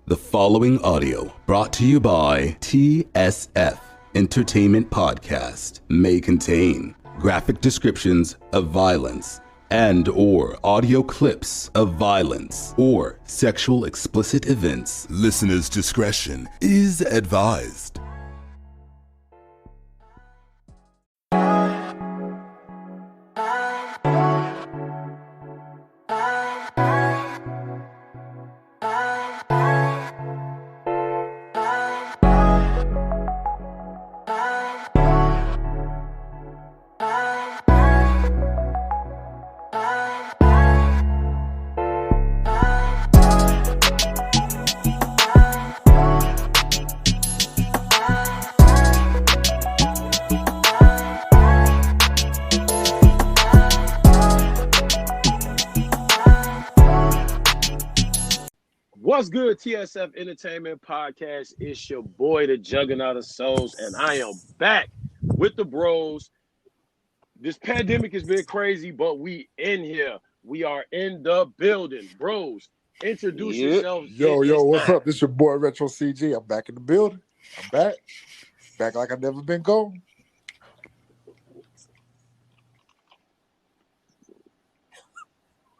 The following audio, brought to you by TSF Entertainment Podcast, may contain graphic descriptions of violence and/or audio clips of violence or sexual explicit events. Listeners' discretion is advised. What's good, TSF Entertainment Podcast? It's your boy, the Juggernaut of Souls, and I am back with the bros. This pandemic has been crazy, but we in here. We are in the building. Bros, introduce yourselves. Yo, what's up? This your boy, RETROCG. I'm back in the building. I'm back. Back like I've never been gone.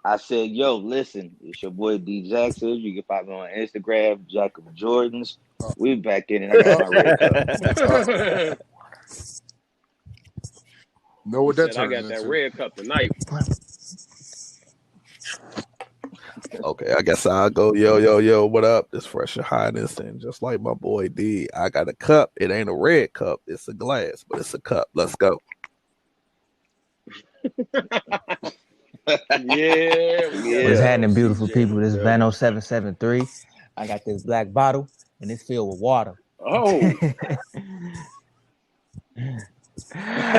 I said, yo, listen, it's your boy D Jackson. You can find me on Instagram, JACKOFJORDANS. We back in and I got my red cup. Know what that I got that red cup tonight. Okay, I guess I'll go. Yo, what up? This Fresh and Highness, and just like my boy D, I got a cup. It ain't a red cup. It's a glass, but it's a cup. Let's go. What's happening, beautiful people? This is Vano 773. I got this black bottle, and it's filled with water. Oh. So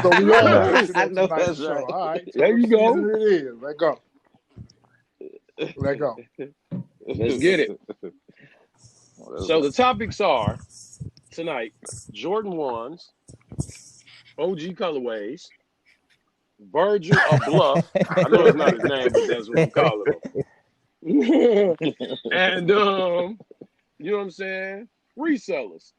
we I know that's right. All right. There you go. It is. Let go. Let's get it. So the topics are tonight: Jordan 1s, OG colorways, Virgil or Bluff. I know it's not his name, but that's what we call him. And you know what I'm saying? Resellers.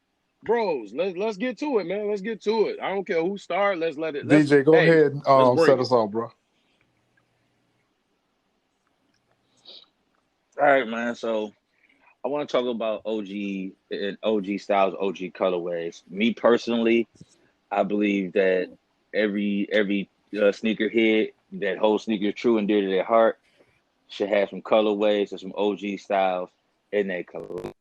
Bros, let's get to it, man. Let's get to it. I don't care who started. Let's DJ, go ahead and set us off, bro. All right, man. So I want to talk about OG and OG styles, OG colorways. Me personally, I believe that every sneakerhead that holds sneakers true and dear to their heart should have some colorways or some OG styles in their color.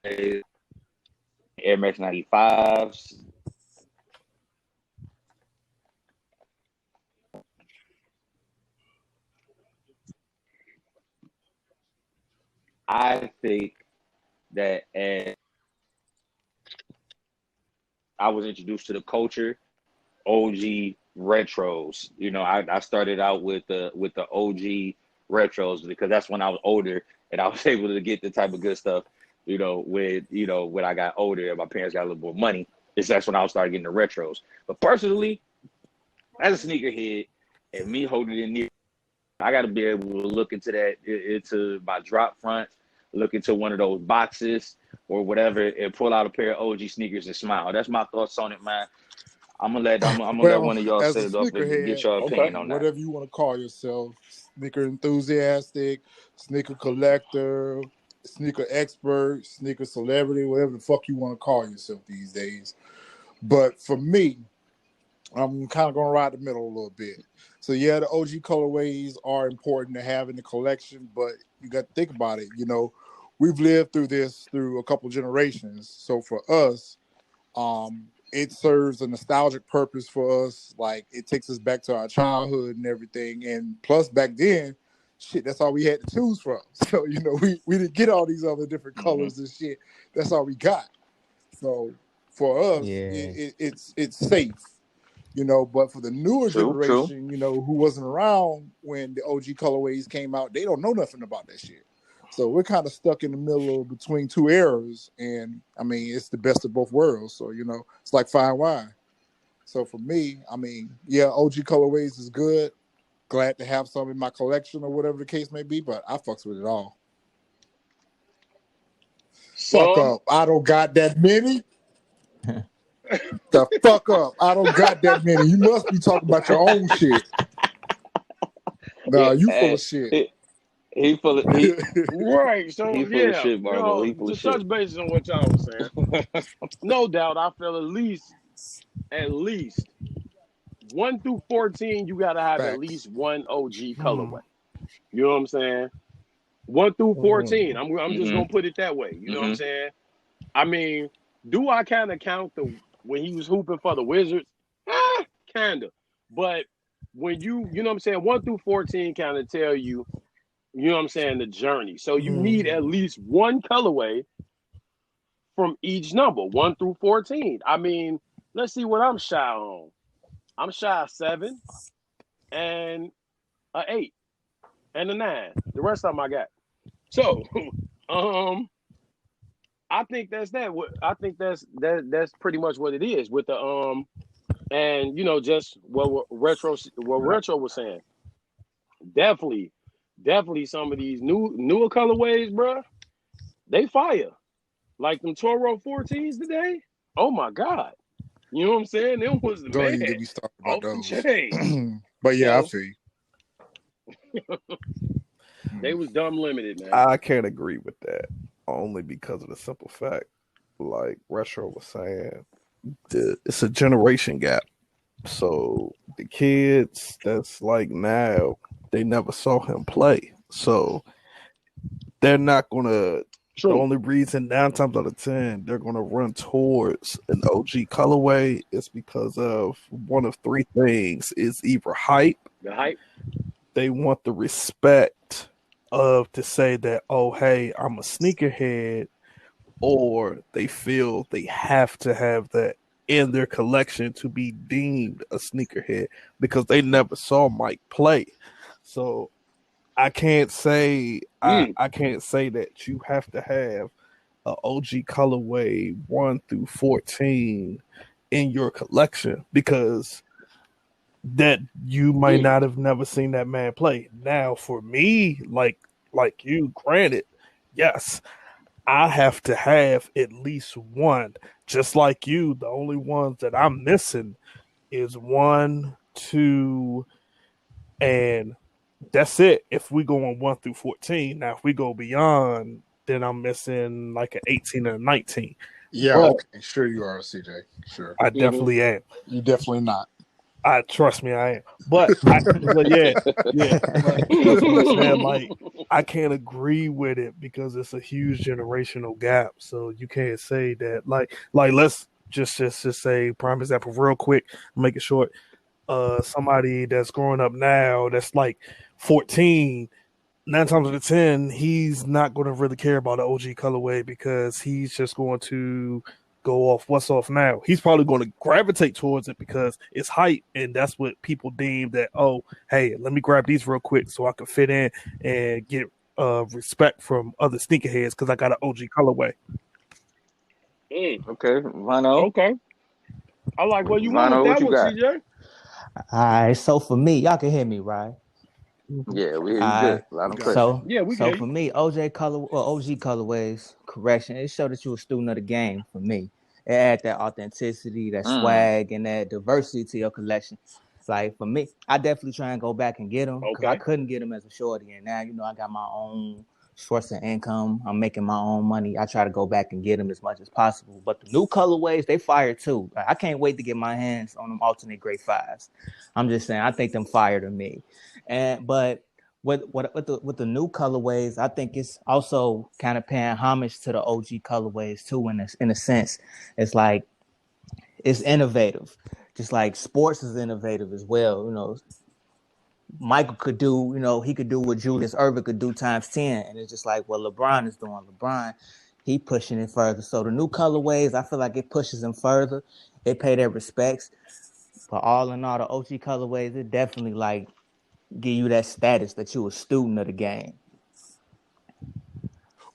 Air Max 95s. I think that as I was introduced to the culture, OG retros. You know, I started out with the OG retros because that's when I was older and I was able to get the type of good stuff. You know, when I got older and my parents got a little more money, that's when I started getting the retros. But personally, as a sneakerhead and me holding it in there, I got to be able to look into my drop front, look into one of those boxes or whatever, and pull out a pair of OG sneakers and smile. That's my thoughts on it, man. I'm gonna let one of y'all set it up and get your opinion on that. Whatever you want to call yourself, sneaker enthusiastic, sneaker collector, sneaker expert, sneaker celebrity, whatever the fuck you want to call yourself these days. But for me, I'm kind of going to ride the middle a little bit. So yeah, the OG colorways are important to have in the collection, but you got to think about it. You know, we've lived through this through a couple generations. So for us, it serves a nostalgic purpose for us. Like, it takes us back to our childhood and everything. And plus back then, shit, that's all we had to choose from. So, you know, we didn't get all these other different colors and shit. That's all we got. So for us, it's safe, you know. But for the newer generation, you know, who wasn't around when the OG colorways came out, they don't know nothing about that shit. So we're kind of stuck in the middle of between two eras. And I mean, it's the best of both worlds. So, you know, it's like fine wine. So for me, I mean, yeah, OG colorways is good. Glad to have some in my collection or whatever the case may be, but I fucks with it all. fuck Some. up. I don't got that many. The fuck up. I don't got that many. You must be talking about your own shit. Nah, you full of shit. He full of Right. So he full of yeah, shit, Marlo. He full to of shit. touch bases on what y'all was saying. No doubt, I feel at least 1 through 14, you gotta have at Facts. least one OG colorway. You know what I'm saying? 1 through 14. I'm just gonna put it that way. You know what I'm saying? I mean, do I kind of count when he was hooping for the Wizards? Kinda. But when you know what I'm saying, 1 through 14 kind of tell you, you know what I'm saying, the journey. So you need at least one colorway from each number, 1 through 14. I mean, let's see what I'm shy on. I'm shy of 7 and a 8 and a 9. The rest of them I got. So, I think that's that. I think that's pretty much what it is with the and you know, just what retro was saying. Definitely some of these newer colorways, bro. They fire. Like them Toro 14s today. Oh my God. You know what I'm saying? Them was the Don't man. even get me started about Off the those. chain. But yeah, So, I feel you. They was dumb limited, man. I can't agree with that only because of the simple fact, like Retro was saying, it's a generation gap. So the kids that's like now, they never saw him play. So they're not gonna. True. The only reason 9 times out of 10 they're gonna run towards an OG colorway is because of one of 3 things: is either hype, the hype, they want the respect of to say that, oh hey, I'm a sneakerhead, or they feel they have to have that in their collection to be deemed a sneakerhead because they never saw Mike play. So I can't say I can't say that you have to have an OG colorway 1 through 14 in your collection because that you might not have never seen that man play. Now for me, like you, granted, yes, I have to have at least one. Just like you, the only ones that I'm missing is 1, 2, and that's it. If we go on 1 through 14, now if we go beyond, then I'm missing like an 18 and a 19. Yeah, but okay. Sure you are, CJ. Sure. I definitely am. You definitely not. I trust me, I am. But yeah. That's what I'm saying. Like, I can't agree with it because it's a huge generational gap. So you can't say that. Like let's just say, prime example, real quick, make it short. Somebody that's growing up now that's like 14, 9 times out of 10, he's not going to really care about the OG colorway because he's just going to go off what's off now. He's probably going to gravitate towards it because it's hype, and that's what people deem that, oh, hey, let me grab these real quick so I can fit in and get respect from other sneakerheads because I got an OG colorway. Okay, Vano. Okay. I like where you went with that one, CJ. All right, so for me, y'all can hear me, right? Yeah, we hear you good. So can. For me, OG colorways, correction, it showed that you a student of the game. For me, it add that authenticity, that swag, and that diversity to your collection. Like for me, I definitely try and go back and get them because I couldn't get them as a shorty, and now I got my own source of income. I'm making my own money. I try to go back and get them as much as possible. But the new colorways, they fire too. I can't wait to get my hands on them alternate grade 5s. I'm just saying, I think them fire to me. But with the new colorways, I think it's also kind of paying homage to the OG colorways too. In a sense, it's like it's innovative, just like sports is innovative as well. Michael could do, he could do what Julius Erving could do times 10. And it's just like what LeBron is doing. LeBron, he pushing it further. So the new colorways, I feel like it pushes them further. They pay their respects. But all in all, the OG colorways, it definitely like give you that status that you a student of the game.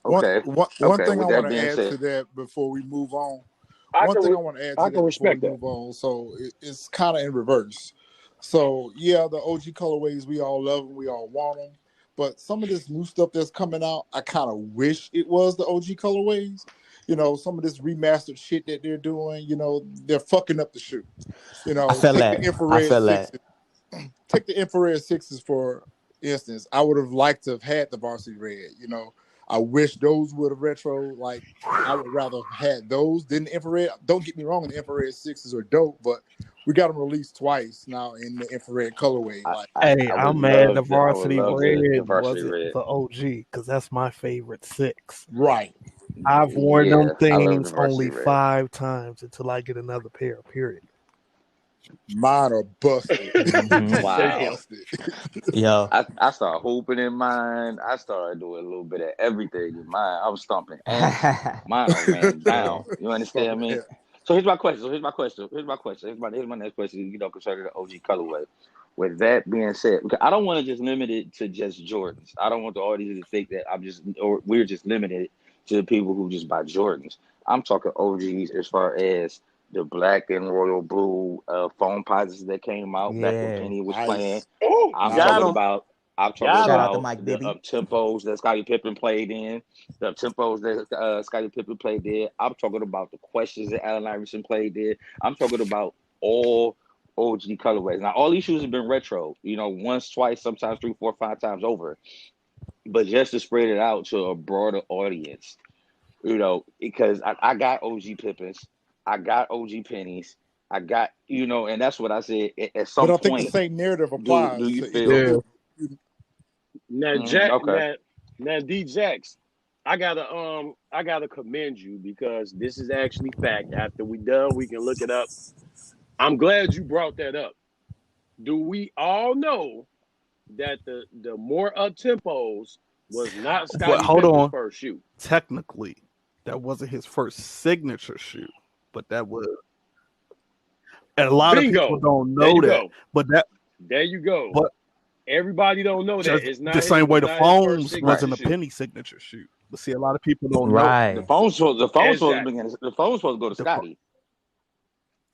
Okay. One thing I want to add said, to that before we move on. I can respect that. Move on. So it's kind of in reverse. So, yeah, the OG colorways, we all love them. We all want them. But some of this new stuff that's coming out, I kind of wish it was the OG colorways some of this remastered shit that they're doing, they're fucking up the shoe. I feel Take that. the infrared I feel sixes. that. Take the infrared sixes for instance. I would have liked to have had the varsity red. I wish those would have retro. Like I would rather have had those than the infrared. Don't get me wrong, the infrared sixes are dope, but we got them released twice now in the infrared colorway. Like, Hey, I would I'm mad the love I would varsity love the red varsity wasn't red. the OG because that's my favorite 6. right. I've worn Yeah, them I love the things varsity only red. 5 times until I get another pair, period. Mine are busted. Mhm. Wow. Busted. Yo. I started hooping in mine. I started doing a little bit of everything in mine. I was stomping ants. Mine are ran down. You understand me? So here's my question. Here's my next question. Concerning the OG colorway. With that being said, because I don't want to just limit it to just Jordans. I don't want the audience to think that we're just limited to the people who just buy Jordans. I'm talking OGs as far as the black and royal blue foam posits that came out back when Yeah. Penny was Nice. playing. Oh, I'm got talking him. about Got Shout out to him. Mike the Bibby. tempos that Scottie Pippen played in, the tempos that Scottie Pippen played there. I'm talking about the questions that Allen Iverson played there. I'm talking about all OG colorways. Now, all these shoes have been retro, once, twice, sometimes 3, 4, 5 times over. But just to spread it out to a broader audience, because I got OG Pippins, I got OG Pennies, I got, and that's what I said. At some But I think the point, same narrative do applies you to feel? Yeah. Now, Jack, Okay. now, D Jacks, I gotta commend you because this is actually fact. After we done, we can look it up. I'm glad you brought that up. Do we all know that the more up tempos was not But Scottie hold Pippen's on. first shoe? Technically, that wasn't his first signature shoe, but that was. And a lot of people Bingo. don't There know you that. go. But that. There you go. But Everybody don't know that. just It's the same it way was the not his first foams signature wasn't a shoe. Penny signature shoe. But see, a lot of people don't know. Right. The phone's supposed to Exactly. go to The Scotty. Yep.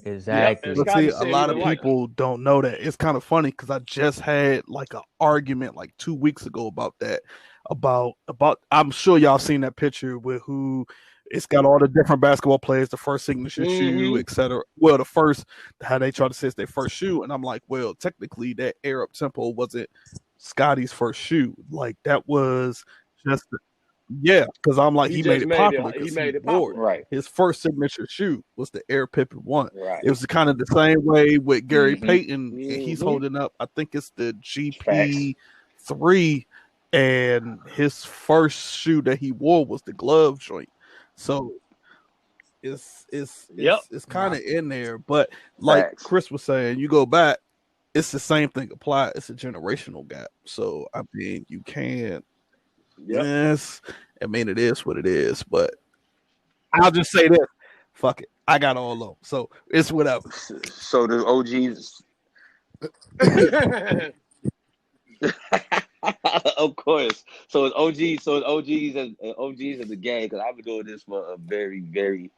Exactly. And But see, Scotty a said he lot of didn't like them. people don't know that. It's kind of funny because I just had like an argument like 2 weeks ago about that. About I'm sure y'all seen that picture with who it's got all the different basketball players, the first signature shoe, etc. Well, the first how they try to say it's their first shoe, and I'm like, well, technically that Air Up Tempo wasn't Scotty's first shoe. Like that was just because I'm like He he just made it popular he because made it wore it. popular. Right. His first signature shoe was the Air Pippen 1. Right. It was kind of the same way with Gary Mhm. Payton, and he's holding up, I think it's the Facts. GP3, and his first shoe that he wore was the glove joint. So it's Yep. kind of in there, but like Facts. Chris was saying, you go back, it's the same thing applied. It's a generational gap. So I mean, you can't. Yep. Yes, I mean it is what it is, but I'll just say this: fuck it, I got all of them, so it's whatever. So the OGs, of course. So it's OGs. So it's OGs of the game because I've been doing this for a very, very,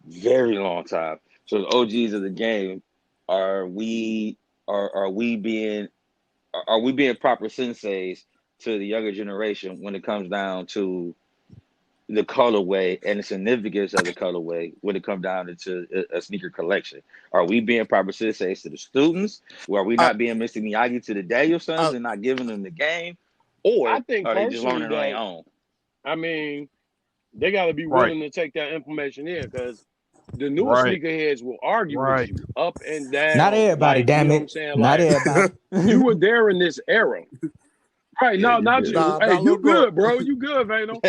very long time. So the OGs of the game, are we being proper senseis to the younger generation when it comes down to the colorway and the significance of the colorway when it comes down to a sneaker collection? Are we being proper senseis to the students? Or are we not being Mr. Miyagi to the Danielsons and not giving them the game? Or I think are they just personally learning on their though, own? I mean, they got to be Right. willing to take that information in because the newer Right. sneakerheads will argue Right. with you up and down. Not everybody, like, damn you know it. what I'm saying? Not Like, everybody. you were there in this era. Right, Yeah, no, you not did. you. Nah, Hey, nah, you look, good, bro. You good, Vano.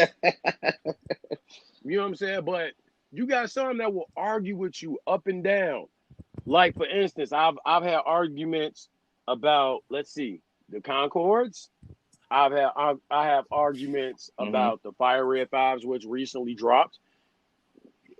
You know what I'm saying? But you got some that will argue with you up and down. Like, for instance, I've had arguments about, let's see, the Concords. I have arguments about the Fire Red 5s, which recently dropped.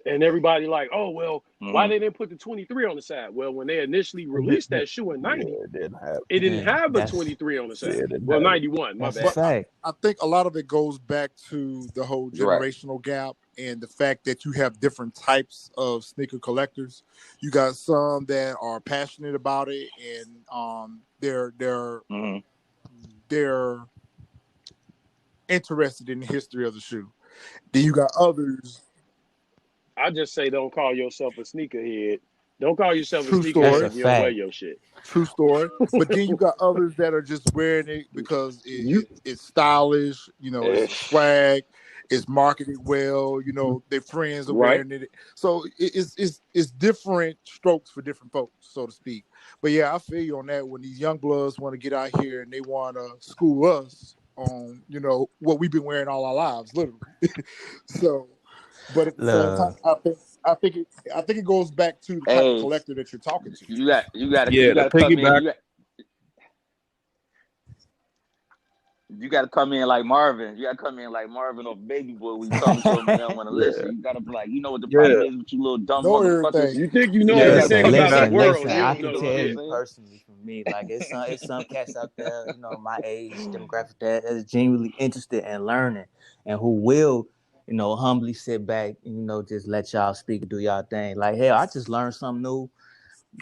And everybody like, oh, well, why they didn't put the 23 on the side? Well, when they initially released that shoe in 90, it didn't have. it didn't have a That's- 23 on the side. Yeah, it didn't Well, have it. 91, my That's a bad. fact. I think a lot of it goes back to the whole generational gap and the fact that you have different types of sneaker collectors. You got some that are passionate about it and they're interested in the history of the shoe. Then you got others I just say don't call yourself a sneakerhead. Don't call yourself a True sneakerhead story. if you don't wear your shit. True story. But then you got others that are just wearing it because it's stylish, it's swag, it's marketed well, their friends are wearing it. So it's different strokes for different folks, so to speak. But yeah, I feel you on that. When these young bloods want to get out here and they want to school us on, what we've been wearing all our lives, literally. So, but at the same time, I think it goes back to the type of collector that you're talking to. You got to come piggyback. in. You got to come in like Marvin. You got to come in like Marvin or Baby Boy when you talking to them and they don't want to listen. You got to be like, you know what the problem is with you little dumb motherfuckers. You think you know everything about the world. Listen, I can tell you personally from me, like it's some cats out there, my age demographic that is genuinely interested in learning and who will, humbly sit back and, just let y'all speak and do y'all thing. Like, hell, I just learned something new.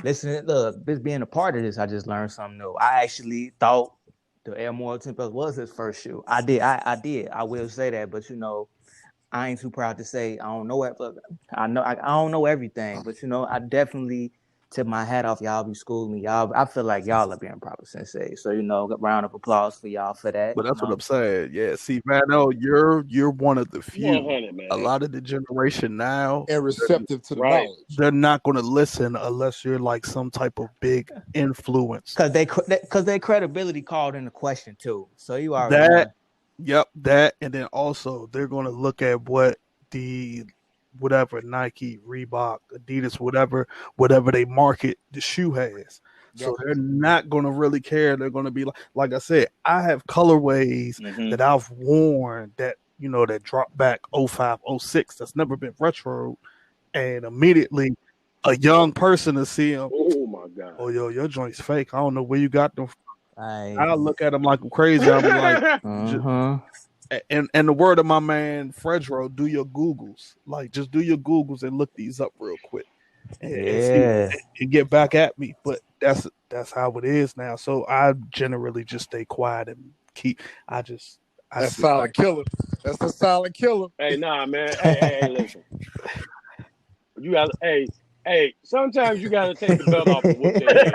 Listen, look, this being a part of this, I just learned something new. I actually thought the Air Moral 10 Plus was his first shoe. I did. I will say that, but I ain't too proud to say I don't know it. But I don't know everything, but I definitely tip my hat off. Y'all be schooling me. Y'all, I feel like y'all are being proper sensei. So round of applause for y'all for that. But that's what I'm saying. Yeah, see, Vano, you're one of the few. 100, man. A lot of the generation now and receptive to the knowledge. They're not going to listen unless you're like some type of big influence. Because their credibility called into question too. So you are that. Yep, that, and then also they're going to look at what the whatever Nike, Reebok, Adidas, whatever they market the shoe has. So they're not going to really care. They're going to be like I said, I have colorways that I've worn that, that dropped back 05, 06. That's never been retro. And immediately a young person to see them. Oh my God. Oh, yo, your joint's fake. I don't know where you got them from. I look at them like I'm crazy. I'm like, and the word of my man Fredro, do your Googles. Like, just do your Googles and look these up real quick, and get back at me. But that's how it is now. So I generally just stay quiet and keep. That's silent killer. That's the silent killer. Hey, nah, man. Hey, listen. You got sometimes you gotta take the belt off and whoop their ass.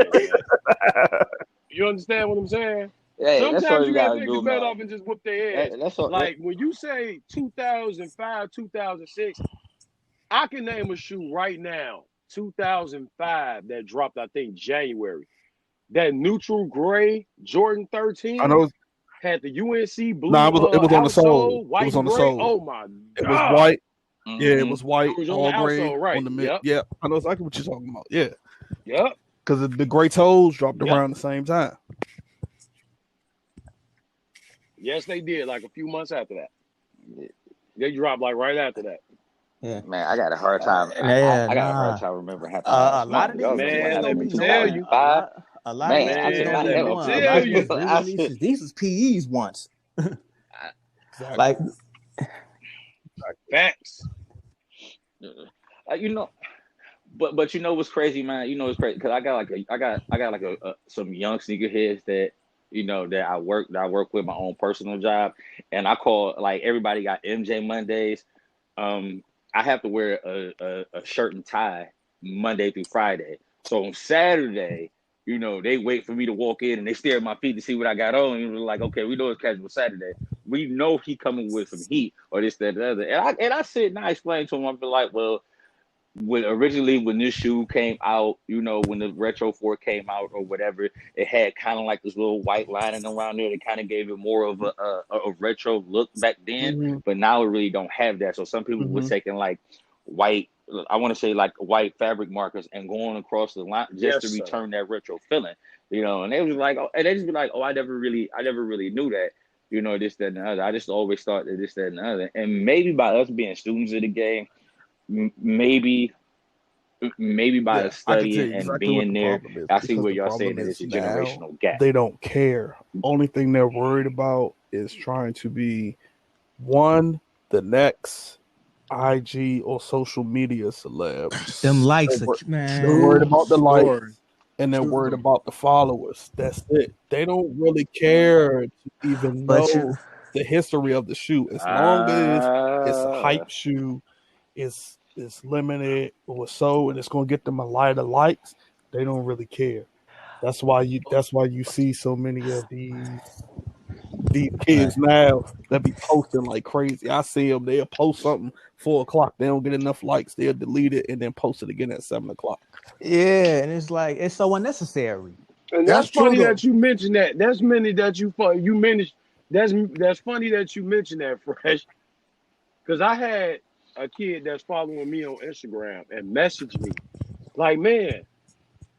You understand what I'm saying? Hey, sometimes you gotta take do, the belt off and just whoop their ass. Hey, when you say 2005, 2006, I can name a shoe right now, 2005, that dropped, I think, January. That neutral gray Jordan 13. I know. Had the UNC blue. No, it was on the sole. White, it was on the gray. sole. Oh my God! It was white. Yeah, it was white. It was all on the gray outsole, right? on the mid. Yep. Yeah, I know exactly what you're talking about. Yeah. Yep. Because the gray toes dropped around the same time. Yes, they did. Like a few months after that, they dropped like right after that. Yeah, man, I got a hard time. I got a hard time remembering happening. A lot of these man, let me tell you. A lot of these these was PEs once. Like facts. But you know what's crazy, man? You know what's crazy because I got some young sneakerheads that that I work with my own personal job, and I call like everybody got MJ Mondays. I have to wear a shirt and tie Monday through Friday. So on Saturday, they wait for me to walk in and they stare at my feet to see what I got on. And like, okay, we know it's casual Saturday. We know he coming with some heat or this, that, the other. And I sit and I explain to him, I'll be like, well, when this shoe came out, when the Retro 4 came out or whatever, it had kind of like this little white lining around there that kind of gave it more of a retro look back then. But now it really don't have that. So some people were taking like white, I want to say like white fabric markers and going across the line just to return that retro feeling, and they was like, and they just be like, oh, I never really knew that, this, that, and the other. I just always thought that this, that, and the other. And maybe by us being students of the game, maybe by studying and being there, I see what y'all saying that it's a generational gap. They don't care. Only thing they're worried about is trying to be the next IG or social media celeb. Them likes, man. They're worried about the likes, and they're worried about the followers. That's it. They don't really care to even know the history of the shoe. As long as it's a hype shoe, it's is limited or so, and it's going to get them a lot of likes, they don't really care. That's why you see so many of these kids now that be posting like crazy. I see them; they'll post something 4:00, they don't get enough likes, they'll delete it and then post it again at 7:00. Yeah, and it's like it's so unnecessary. And That's that's funny true, though. that you mentioned that. That's many that you managed. That's funny that you mentioned that, Fresh. Because I had a kid that's following me on Instagram and messaged me like, "Man,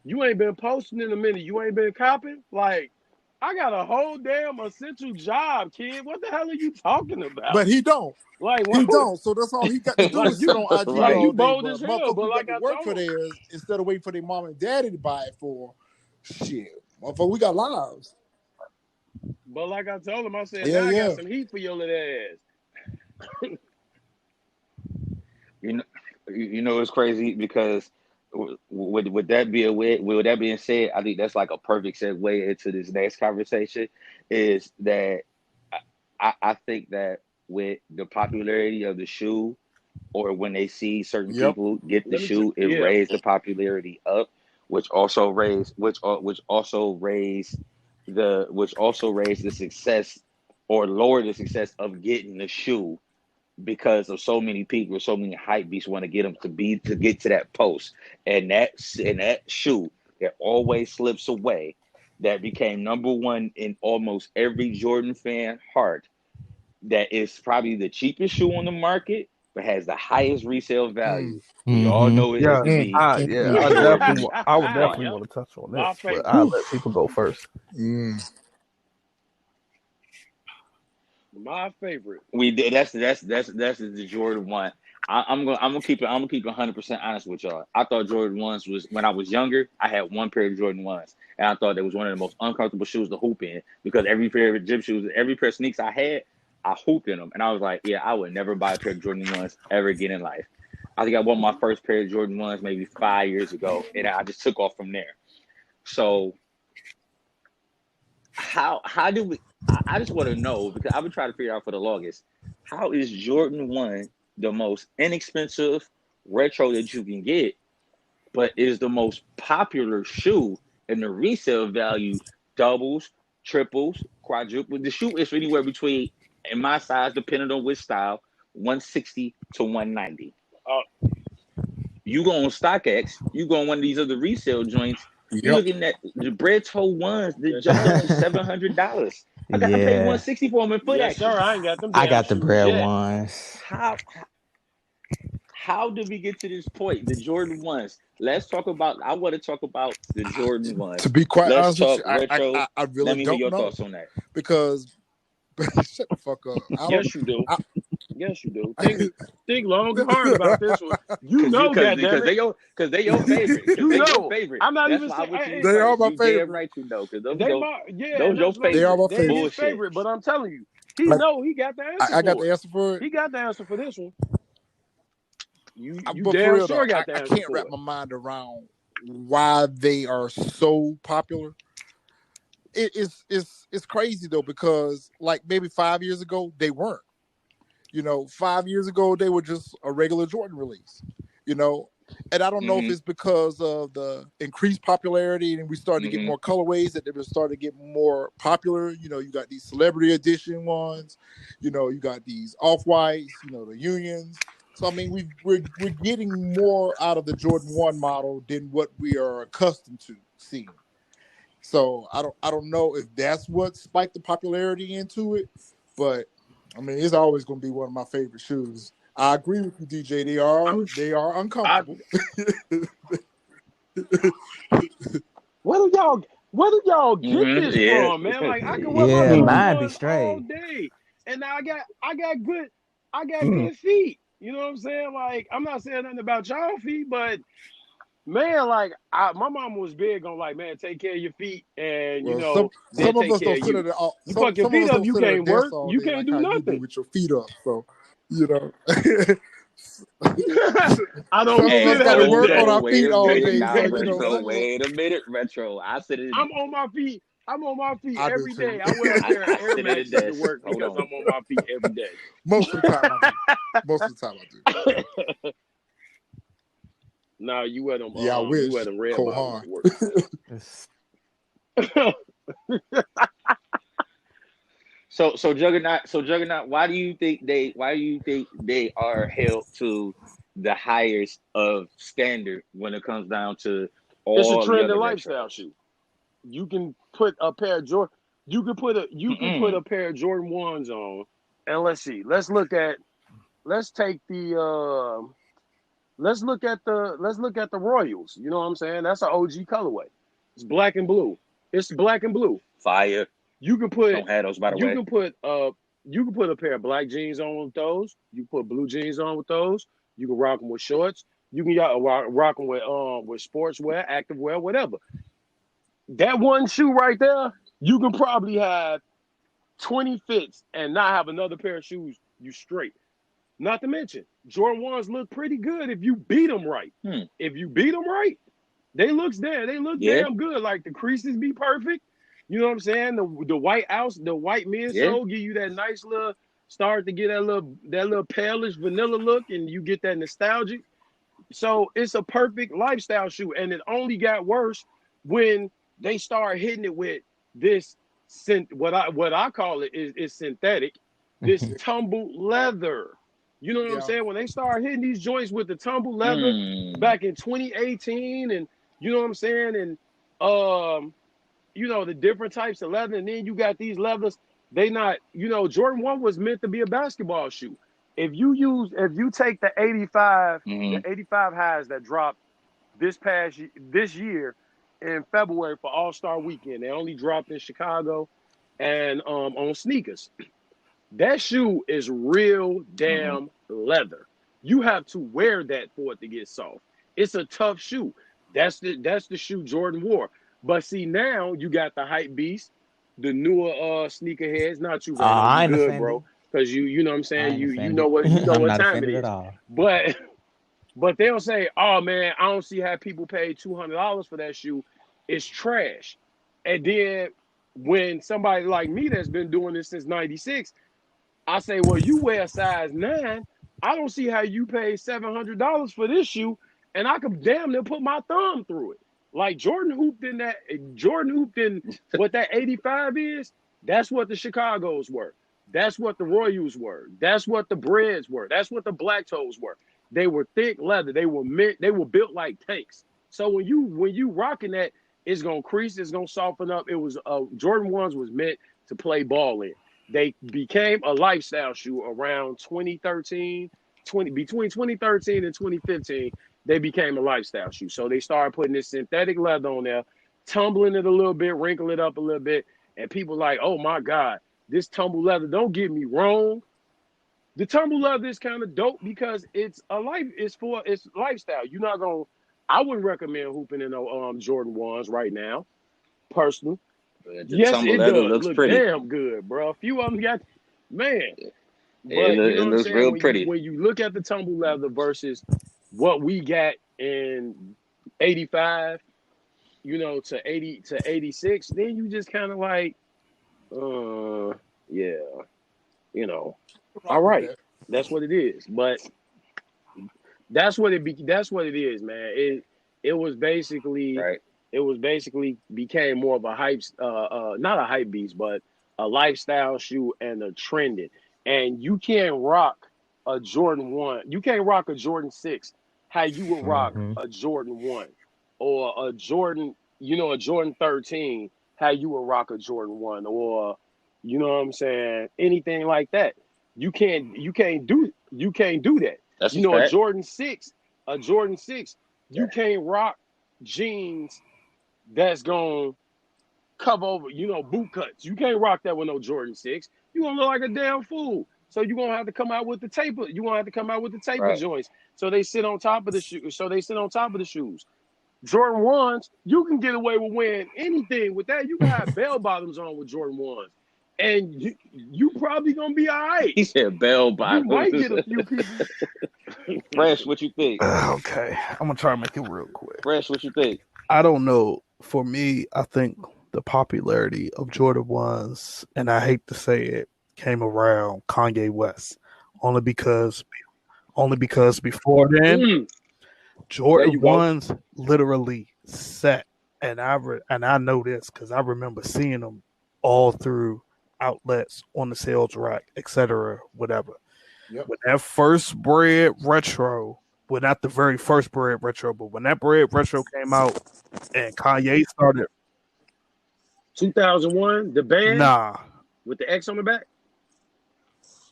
you ain't been posting in a minute. You ain't been copying. Like, I got a whole damn essential job, kid. What the hell are you talking about? But he don't. Like, He what? don't. So that's all he got to do Like is sit you, on IG like Right. all you day. bold But as hell. motherfucker But who got like to I work for told him, theirs instead of waiting for their mom and daddy to buy it for. Shit, motherfucker, we got lives. I said, Yeah, now I got yeah. some heat for your little ass. You know it's crazy because with that being said, I think that's like a perfect segue into this next conversation. Is that I think that with the popularity of the shoe, or when they see certain Yep. people get the Let me tell shoe, it yeah. raised the popularity up, which also raised the success, or lowered the success of getting the shoe, because of so many people, so many hype beasts want to get them to get to that post, and that shoe that always slips away, that became number one in almost every Jordan fan heart, that is probably the cheapest shoe on the market, but has the highest resale value. We all know it is Yeah, to be I the Jordan would definitely 1. want to touch on My this, but favorite. I'll let people go first. My favorite. We did. That's the Jordan 1. I'm gonna keep it 100% honest with y'all. I thought Jordan 1s was, when I was younger, I had one pair of Jordan 1s, and I thought that was one of the most uncomfortable shoes to hoop in, because every pair of gym shoes, every pair of sneaks I had, I hooped in them, and I was like, yeah, I would never buy a pair of Jordan 1s ever again in life. I think I bought my first pair of Jordan 1s maybe 5 years ago, and I just took off from there. So how do we? I just want to know, because I've been trying to figure out for the longest, how is Jordan 1 the most inexpensive retro that you can get, but is the most popular shoe, and the resale value doubles, triples, quadruples. The shoe is anywhere between, in my size, depending on which style, 160 to 190. Uh, You go on StockX, you go on one of these other resale joints, you're Yep. looking at the bread toe ones that yes, jumped up sir. to $700. I paid Yeah, 160 for them in foot Yes, action. sir. I ain't got them I damn got the shoes bread yet. ones. How did we get to this point? The Jordan 1s. I want to talk about the Jordan To 1s. be quite Let's honest with talk you, retro. I Let really me hear don't your know, thoughts on that. because shut the fuck up. I don't. Yes, you do. I, Yes, you do. Think long and hard about this one. You know, Because goddammit. they your favorite. Because You they your know. favorite. I'm not That's even why I saying. went to you they are first. my You damn favorite. right you know. Because They my and those your that's what I'm They are saying. my favorite. They favorite. his Bullshit. favorite, but I'm telling you, Like, he got the answer I got for the it. answer for it. He got the answer for this one. You But for damn real though, sure got the I answer can't wrap for it. my mind around why they are so popular. It's crazy though, because like maybe 5 years ago they weren't. 5 years ago they were just a regular Jordan release. And I don't know if Mm-hmm. it's because of the increased popularity and we started to get Mm-hmm. more colorways, that they were starting to get more popular. You got these celebrity edition ones. You got these off-whites. The unions. So I mean, we're getting more out of the Jordan 1 model than what we are accustomed to seeing. So I don't know if that's what spiked the popularity into it, but I mean, it's always going to be one of my favorite shoes. I agree with you, DJ. They are I, uncomfortable. where do y'all get Mm-hmm. this from, man? Like I can wear my Yeah, Jordan mine be ones all straight. day, and I got good feet. You know what I'm saying? Like I'm not saying nothing about y'all feet, but man, like my mom was big on like, man, take care of your feet, and Well, they'll some of take us care don't of sit you. at the You some fuck your some of feet us up, don't you sit at a can't desk work, all you day can't like do how you do nothing. with your feet up. So you know, I don't some of us sit got at to a work on desk. our Wait feet a all minute day. now, So retro. some of us. Wait a minute, retro. I sit at I'm on my feet. I'm on my feet I do every too. day. I wear a pair of I Air sit at a Maxes to desk. work Hold because on. I'm on my feet every day. Most of the time I do. Most of the time I do. Nah, you wear them. Yeah, I wish. You wear them red Cold bottoms hard. to work. So Juggernaut, why do you think they are held to the highest of standard when it comes down to all It's a the trend other and lifestyle retros? shoe. You can put a pair of Jordan. You can put a pair of Jordan 1s on, and let's see. Let's look at the Royals. You know what I'm saying? That's an OG colorway. It's black and blue. Fire. You can put Don't have those, by the way. You can put a pair of black jeans on with those. You can put blue jeans on with those. You can rock them with shorts. You can rock them with sportswear, activewear, whatever. That one shoe right there, you can probably have 20 fits and not have another pair of shoes. You straight. Not to mention, Jordan 1s look pretty good if you beat them right. If you beat them right, they look damn good. Like the creases be perfect. You know what I'm saying? The white midsole give you that nice little start to get that little palish vanilla look, and you get that nostalgic. So it's a perfect lifestyle shoe, and it only got worse when they start hitting it with this what I call it is synthetic, this tumbled leather. You know what I'm saying? When they start hitting these joints with the tumbled leather back in 2018, and you know what I'm saying, and the different types of leather, and then you got these leathers. They not, Jordan 1 was meant to be a basketball shoe. If you take the 85 highs that dropped this year in February for All-Star Weekend, they only dropped in Chicago and on sneakers. That shoe is real damn leather. You have to wear that for it to get soft. It's a tough shoe. That's the shoe Jordan wore. But see, now you got the hype beast, the newer sneakerheads. Not you, Randall. You good, bro? Because you know what I'm saying. You know what time it is. But they'll say, "Oh man, I don't see how people pay $200 for that shoe. It's trash." And then when somebody like me that's been doing this since '96, I say, "Well, you wear a size 9. I don't see how you pay $700 for this shoe, and I could damn near put my thumb through it." Like Jordan hooped in what that 85 is. That's what the Chicagos were. That's what the Royals were. That's what the Breads were. That's what the Black Toes were. They were thick leather. They were built like tanks. So when you rocking that, it's gonna crease. It's gonna soften up. It was Jordan 1s was meant to play ball in. They became a lifestyle shoe around 2013. Between 2013 and 2015. They became a lifestyle shoe. So they started putting this synthetic leather on there, tumbling it a little bit, wrinkling it up a little bit. And people like, oh my God, this tumble leather, don't get me wrong. The tumble leather is kind of dope because it's lifestyle. I wouldn't recommend hooping in Jordan 1s right now, personally. Yes, it does look pretty. Damn good, bro. A few of them got, man. But it looks real pretty. When you look at the tumble leather versus what we got in 85, to 80 to 86, then you just kind of like, all right, that's what it is. But that's what it is, man. It was basically right. It was basically became more of a hype, not a hype beast, but a lifestyle shoe and a trending. And you can't rock a Jordan 1. You can't rock a Jordan 6 how you would rock a Jordan 1 or a Jordan 13 how you would rock a Jordan 1 or you know what I'm saying, anything like that. You can't do that. That's a Jordan 6, you can't rock jeans that's gonna cover over, boot cuts. You can't rock that with no Jordan 6. You're gonna look like a damn fool. So you're gonna have to come out with the taper. You're gonna have to come out with the taper joints. So they sit on top of the shoes. Jordan 1s, you can get away with wearing anything with that. You can have bell bottoms on with Jordan 1s. And you probably gonna be all right. He said bell bottoms. You might get a few people. Fresh, what you think? Okay, I'm gonna try to make it real quick. Fresh, what you think? I don't know. For me, I think the popularity of Jordan 1s, and I hate to say it, came around Kanye West. Only because before then, Jordan ones literally set, and I know this because I remember seeing them all through outlets on the sales rack, etc., whatever. Yep. When that first bread retro, well, not the very first bread retro, but when that bread retro came out and Kanye started 2001, the band, nah, with the X on the back.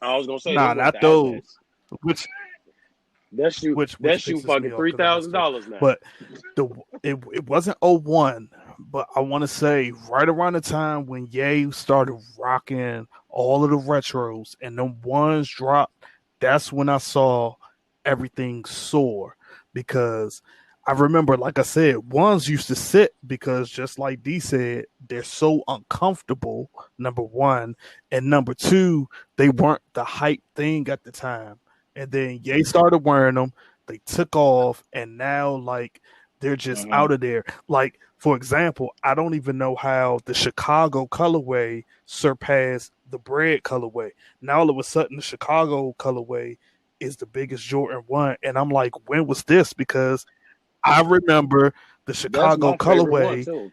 I was gonna say, nah, not those. Which that shoe fucking $3,000 now. But it wasn't 01, but I want to say right around the time when Ye started rocking all of the retros and them ones dropped, that's when I saw everything soar, because I remember, like I said, ones used to sit because, just like D said, they're so uncomfortable, number one, and number two, they weren't the hype thing at the time. And then Ye started wearing them, they took off, and now like they're just out of there. Like, for example, I don't even know how the Chicago colorway surpassed the bread colorway. Now all of a sudden the Chicago colorway is the biggest Jordan 1, and I'm like, when was this? Because I remember the Chicago colorway.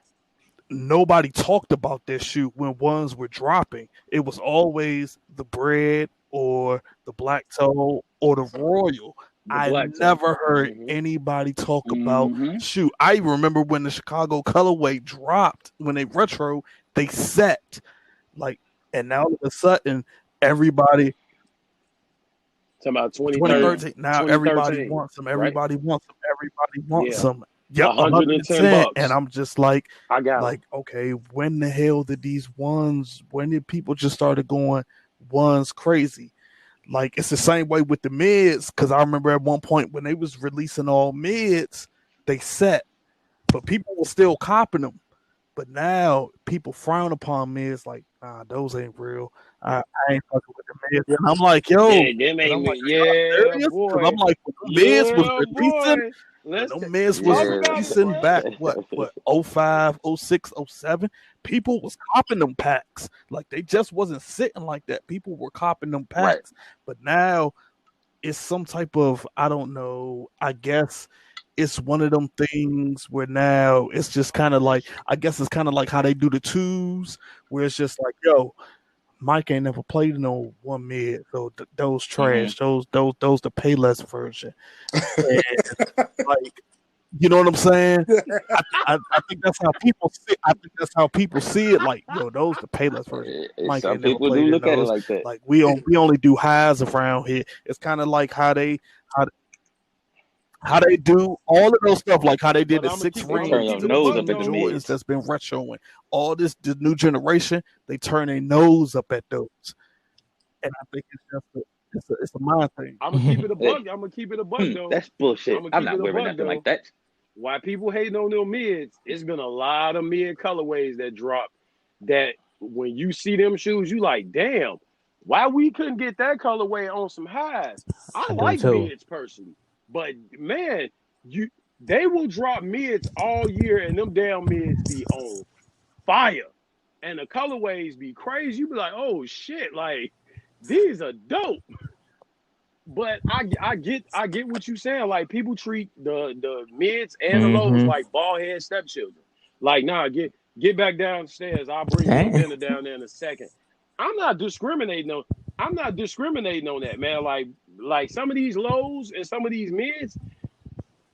Nobody talked about this shoe when ones were dropping. It was always the bread or the black toe or the royal. I never heard anybody talk about shoe. I remember when the Chicago colorway dropped, when they retro, they set like, and now all of a sudden everybody. Talking about 2013. Now everybody wants them. Everybody wants them. Everybody wants them. Yep, $110. And I'm just like, I got like, okay, when the hell did these ones? When did people just started going ones crazy? Like, it's the same way with the mids, because I remember at one point when they was releasing all mids, they set, but people were still copping them. But now people frown upon mids, like, nah, those ain't real. I ain't fucking with the mids. And I'm like, yo, them ain't boy. I'm like, mids was releasing. No mids was releasing back what 05, 06, 07. People was copping them packs. Like, they just wasn't sitting like that. People were copping them packs. Right. But now it's some type of, I don't know, I guess it's one of them things where now it's just kind of like, I guess it's kind of like how they do the twos, where it's just like, yo, Mike ain't never played no one mid, so those trash, those the Payless version. And, like, you know what I'm saying? I think that's how people see. I think that's how people see it. Like, yo, those the Payless version. Mike some people do look at it like that. Like, we only do highs around here. It's kind of like how they do all of those stuff, like how they did the 6 rings, the Jordans that's been retroing. All this, the new generation, they turn their nose up at those, and I think it's just it's a mind thing. I'm gonna keep it a buck. I'm gonna keep it a buck though. That's bullshit. I'm not wearing nothing like that. Why people hating on them mids? It's been a lot of mid colorways that drop. That when you see them shoes, you like, damn, why we couldn't get that colorway on some highs? I like mids personally. But man, they will drop mids all year, and them damn mids be on fire, and the colorways be crazy. You be like, oh shit, like these are dope. But I get what you saying. Like, people treat the mids and the lows like bald head stepchildren. Like, nah, get back downstairs. I'll bring you dinner down there in a second. I'm not discriminating on that, man. Like some of these lows and some of these mids,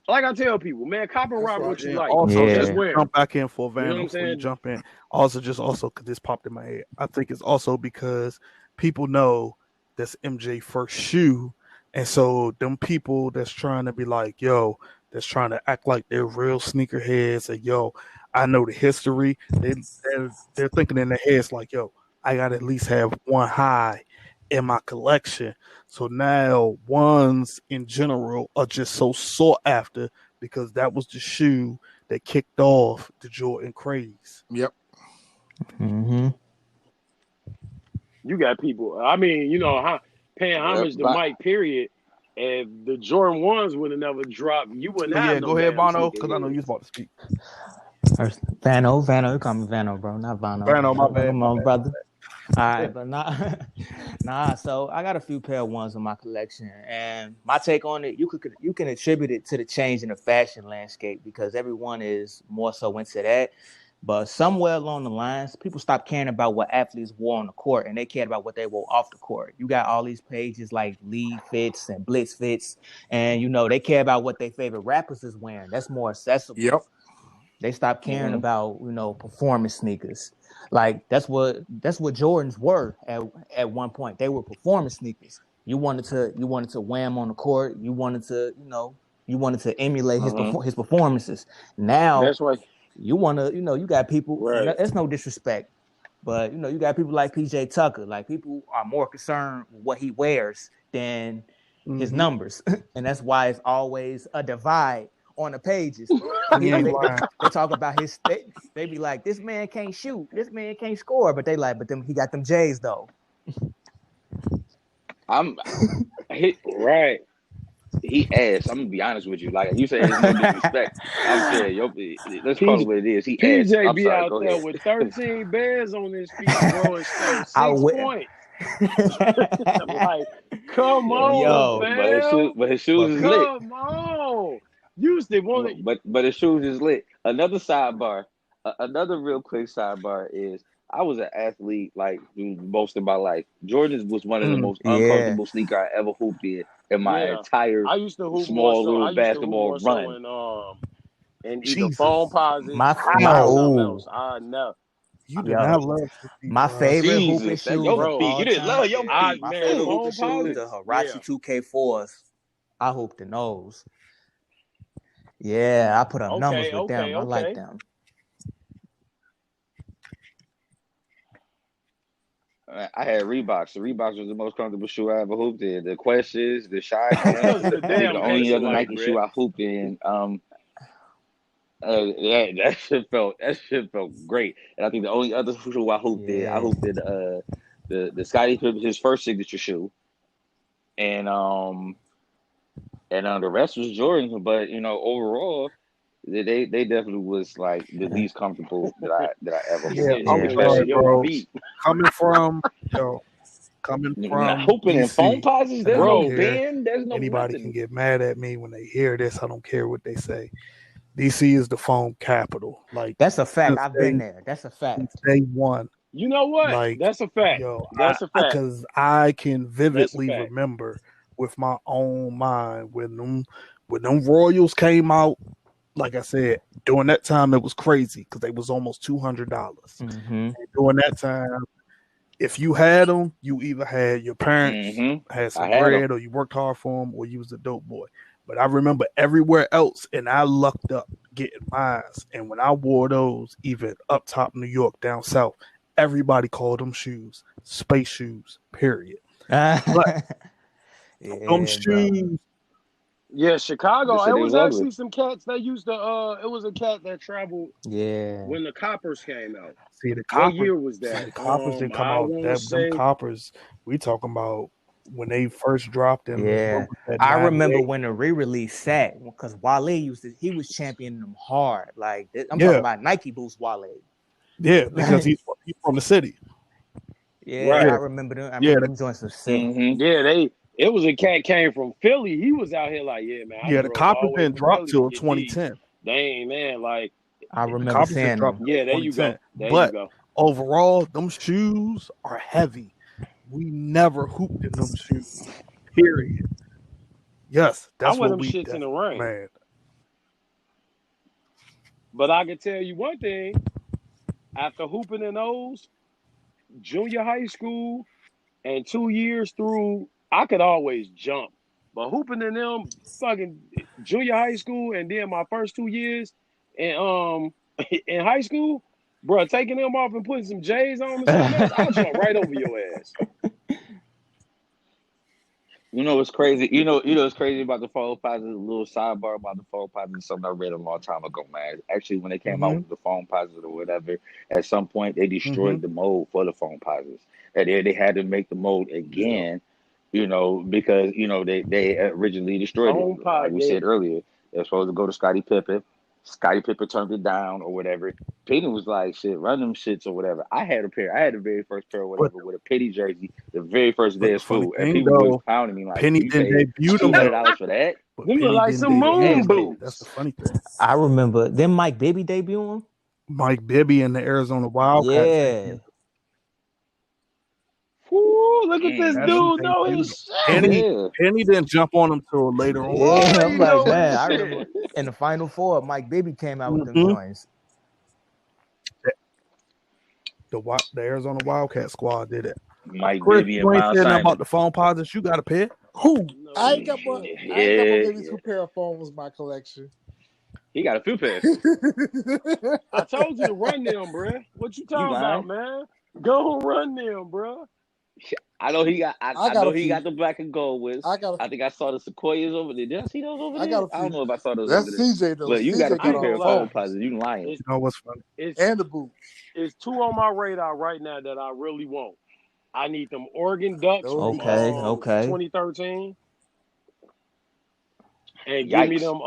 like I tell people, man, cop and rock what you like. Also, just jump back in for Van. You know what I'm saying? Jump in. Also, because this popped in my head. I think it's also because people know that's MJ first shoe, and so them people that's trying to be like, yo, that's trying to act like they're real sneakerheads, and yo, I know the history. They're thinking in their heads like, yo, I gotta at least have one high in my collection. So now ones in general are just so sought after because that was the shoe that kicked off the Jordan craze. Yep. You got people, I mean, you know, paying homage to Mike, period. If the Jordan 1s would have never dropped, you wouldn't have no. Go ahead, Bono, because I know you're about to speak. Vano, you call me Vano, bro, not Vano. Vano, my bad. Come on, brother. All right, but nah. So I got a few pair of ones in my collection, and my take on it, you can attribute it to the change in the fashion landscape because everyone is more so into that. But somewhere along the lines, people stopped caring about what athletes wore on the court, and they cared about what they wore off the court. You got all these pages like Lead Fits and Blitz Fits, and they care about what their favorite rappers is wearing. That's more accessible. Yep. They stopped caring about performance sneakers. Like that's what Jordans were at one point. They were performance sneakers. You wanted to wear them on the court. You wanted to emulate his performances. Now That's why. you want to you got people. Right. It's no disrespect, but you got people like PJ Tucker. Like people are more concerned with what he wears than his numbers, and that's why it's always a divide on the pages. They talk about his. They be like, this man can't shoot, this man can't score, but he got them J's though. Right. He asked. I'm gonna be honest with you. Like you said, there's no disrespect. I'm saying, let's call it what it is. He asked. PJ I'm be sorry, out go there ahead. with 13 bears on his feet, bro, and still 6 points. Like, come on, fam. But his shoes is lit. Come on. Used to want it. But his shoes is lit. Another sidebar. Another real quick sidebar is I was an athlete like most of my life. Jordans was one of the most uncomfortable sneakers I ever hooped in my entire I used to hoop small more little basketball run. And either foam posits my something else. I know. You did not love my favorite hooping shoes. You didn't love your feet. My favorite hooping shoes, the Huarache 2K4s. I hooped in those. Yeah, I put up numbers with them. I like them. I had Reeboks. The Reeboks was the most comfortable shoe I ever hooped in. The Questions, the Shy, the only other Nike shoe I hooped in. That shit felt great. And I think the only other shoe I hooped in the Scottie Pippen, his first signature shoe, and the rest was Jordans. But overall, they definitely was like the least comfortable that I ever especially your feet. Coming from hooping in foam posits, there's no bend, there's no anybody nothing. can get mad at me when they hear this. I don't care what they say. DC is the foam capital. Like that's a fact. I've been there. That's a fact. Day one. You know what? Like, that's a fact. That's a fact. Because I can vividly remember with my own mind when them Royals came out. Like I said, during that time it was crazy because they was almost $200. During that time, if you had them, you either had your parents had some bread, or you worked hard for them, or you was a dope boy. But I remember everywhere else, and I lucked up getting mine. And when I wore those, even up top New York, down south, everybody called them shoes space shoes. Period. But them shoes. Yeah, Chicago. It was actually some cats that used to. It was a cat that traveled. Yeah. When the Coppers came out. See, the Coppers. What year was that? The Coppers didn't come out. Them Coppers. We talking about when they first dropped them. Yeah. I remember when the re-release sat because Wale he was championing them hard. Like I'm talking about Nike Boost Wale. Yeah, because he's from the city. Yeah, right. I remember them. I remember them joints were sick. Yeah, it was a cat came from Philly. He was out here like, yeah, man. Yeah, the Coppers didn't drop till 2010. Dang, man, like I remember saying them. Yeah, there you go. But overall, them shoes are heavy. We never hooped in them shoes. Period. Yes, that's what them shits in the rain. Man. But I can tell you one thing. After hooping in those, junior high school and 2 years through, I could always jump. But hooping in them fucking junior high school and then my first 2 years in high school, bro, taking them off and putting some J's on and something else, I'll jump right over your ass. You know what's crazy? You know what's crazy about the foam posits? A little sidebar about the foam posits. Something I read a long time ago, man. Actually, when they came out with the foam posits or whatever, at some point they destroyed the mold for the foam posits, and then they had to make the mold again. Because they originally destroyed it. Like we said earlier, they're supposed to go to Scottie Pippen. Scottie Pippen turned it down or whatever. Penny was like, shit, run them shits or whatever. I had a pair. I had the very first pair or whatever with a Penny jersey the very first day But the of funny school. And thing people was though, pounding me like, Penny you didn't paid debut them $200 though. for that? But Them look Penny like didn't some debut moon them though. boots. That's the funny thing. I remember. Then Mike Bibby debuting. Mike Bibby and the Arizona Wildcats. Yeah. Woo, look at this That's who dude know debuted his them. shit. Yeah. Penny didn't jump on them till later on. Yeah, Boy, I'm you like, know man, his I shit. remember in the Final Four, Mike Bibby came out with them Mhm. joints. The Arizona Wildcat squad did it. Mike Chris, Bibby and you ain't Miles said nothing Simon. about the phone posits. You got a pair? Who? No, I ain't got but maybe Yeah. 2 pair of phones in my collection. He got a few pairs. I told you to run them, bruh. What you You talking lying? about, man? Go run them, bruh. I know he got. I got know a he few. got the black and gold with. I got a I think I saw the Sequoias over there. Did I see those over I there? got a I don't few. know if I saw those That's over there. CJ though. But you got a CJ few got pair all of the phone phones posits. You lying? It's, You know what's funny? it's, and the boots. it's 2 on my radar right now that I really want. I need them Oregon Ducks Those from Okay. 2013, and give me Yikes! them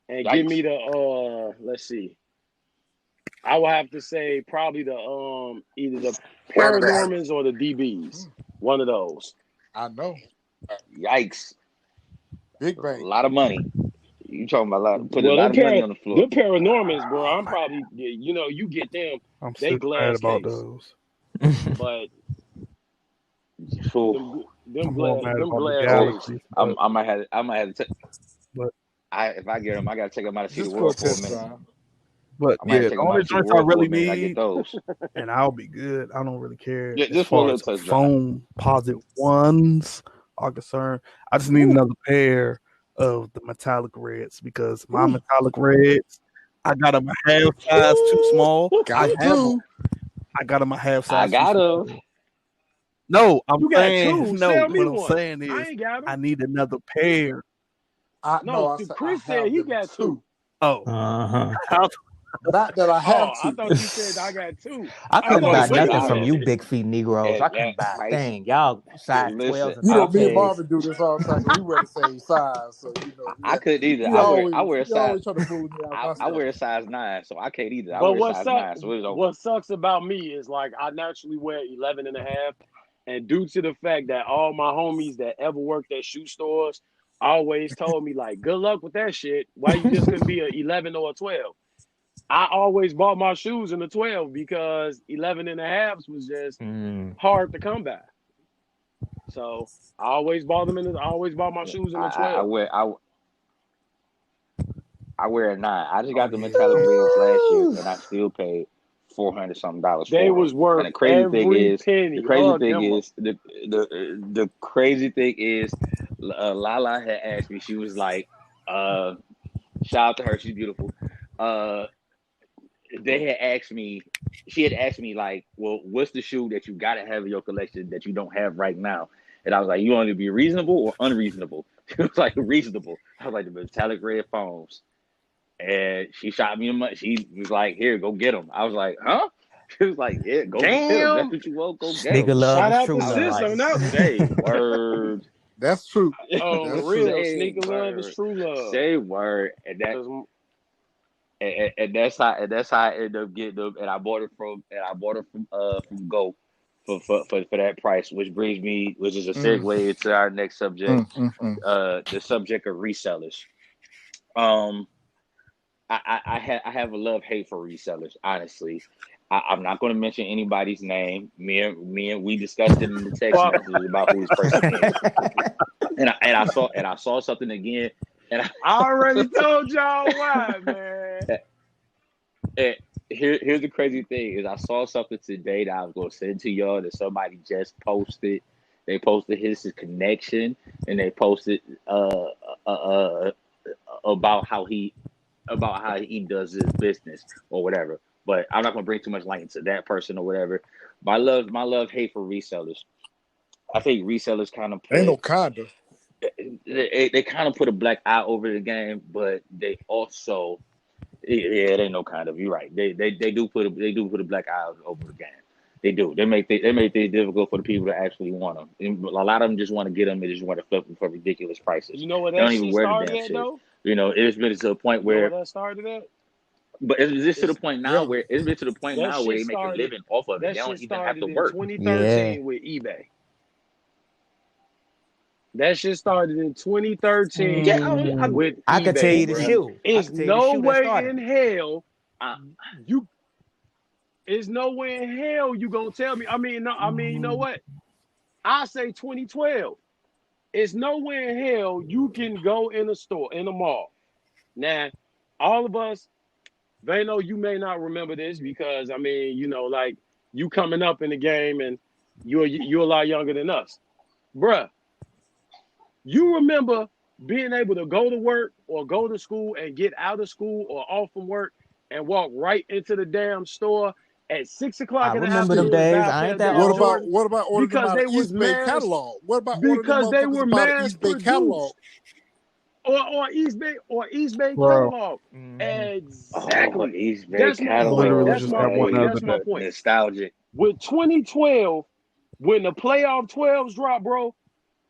and Yikes! give me the let's see. I would have to say probably the either the Paranormans or the DBs. One of those. I know. Yikes! Big A bang. lot of money. You talking about putting Well, a lot of money on the floor? them Paranormans, bro. I'm probably you get them. I'm They still mad glass about case, those. but Fool. I'm more mad them about the glass Galaxy. case. I might have to. But If I get them, I gotta take them out to see the Just for a world for a test minute. drive. But I might have yeah, to take the them out only to see the joints I world for a really minute. I get need, those. and I'll be good. I don't really care Yeah, as just for a far little as test drive. phone posit ones are concerned. I just need another pair of the metallic reds because my metallic reds, I got them a half size too small. Got to. I got them a half I size too got small. them. No, I'm You got saying 2. no. Sell me What I'm one. saying I is ain't got I them. need another pair. No, I Chris have said he them got 2. Oh, Not that I have Oh, to. I thought you said I got 2. I I was couldn't like, buy Listen, wait a nothing from you minute. big feet Negroes. at I couldn't that buy a price. thing. Y'all size Listen, 12s and You know, me and 13s. Marvin do this all the time because we wear the same size. So I couldn't either. he I always wear a he size. always try to bully me out of my I stuff. wear a size 9, so I can't either. I But wear a size 9, so it's over. what sucks about me is like I naturally wear 11 and a half. And due to the fact that all my homies that ever worked at shoe stores always told me, like, good luck with that shit. Why you just couldn't be a 11 or a 12? I always bought my shoes in the 12 because 11 and a halves was just hard to come by. So I always bought my shoes in the 12. I wear a 9. I just got the metallic reds last year, and I still paid $400 something for They them. was worth And the crazy every penny. the crazy thing is, Lala had asked me. She was like, shout out to her, she's beautiful. They had asked me. She had asked me like, well, what's the shoe that you gotta have in your collection that you don't have right now? And I was like, you want to be reasonable or unreasonable? She was like, reasonable. I was like, the metallic red foams. And she shot me a money. She was like, here, go get them. I was like, huh? She was like, yeah, go get them. That's what you want, go get Nigga them. love Shout is out true to love. Sis on that one. Say word. That's true. Oh, That's for real. Say Sneaker love is word. true love. Say word. And that's how I ended up getting them. And I bought it from Go for that price, which is a segue into our next subject, the subject of resellers. I have a love-hate for resellers, honestly. I'm not going to mention anybody's name. We discussed it in the text messages about who this person is. and I saw something again, and I already told y'all why, man. And here's the crazy thing is I saw something today that I was going to send to y'all that somebody just posted. They posted his connection, and they posted about how he does his business or whatever. But I'm not gonna bring too much light into that person or whatever. My love hate for resellers. I think resellers kind of ain't no kinda. They kind of put a black eye over the game, but they also it ain't no kind of. You're right. They do put a black eye over the game. They do. They make things difficult for the people that actually want them. And a lot of them just want to get them. They just want to flip them for ridiculous prices. You know where They that don't even shit wear the started damn at, shit. though? You know, it's been to the point You know where, what that started at? but it's just to the It's point now Really? where it's been to the point that now where shit they make a started. living off of it. That They don't shit even have to started in work. 2013 with eBay. That shit started in 2013 Mm, with I could tell eBay, you the bruh. shoe. I It's could tell you the no shoe that way started in it. hell I, you. It's no way in hell you gonna tell me. I mean, no. I mean, you know what? I say 2012. It's no way in hell you can go in a store, in a mall. Now, all of us, Vano, you may not remember this because I mean, you know, like you coming up in the game and you're a lot younger than us, bruh. You remember being able to go to work or go to school and get out of school or off from work and walk right into the damn store at 6 o'clock I in the remember them Shit. afternoon and days. buy a I pair ain't of that damn old. Jordans What about ordering them because out of they was East Bay mass catalog? What about ordering them because they motherfuckers were about the mass East Bay catalog? produced or East Bay bro, catalog. Mm-hmm. oh, Exactly. East Bay That's my I point. literally catalog. That's just my got one point. the Hey, other That's my day. point. nostalgic. With 2012, when the playoff 12s dropped, bro,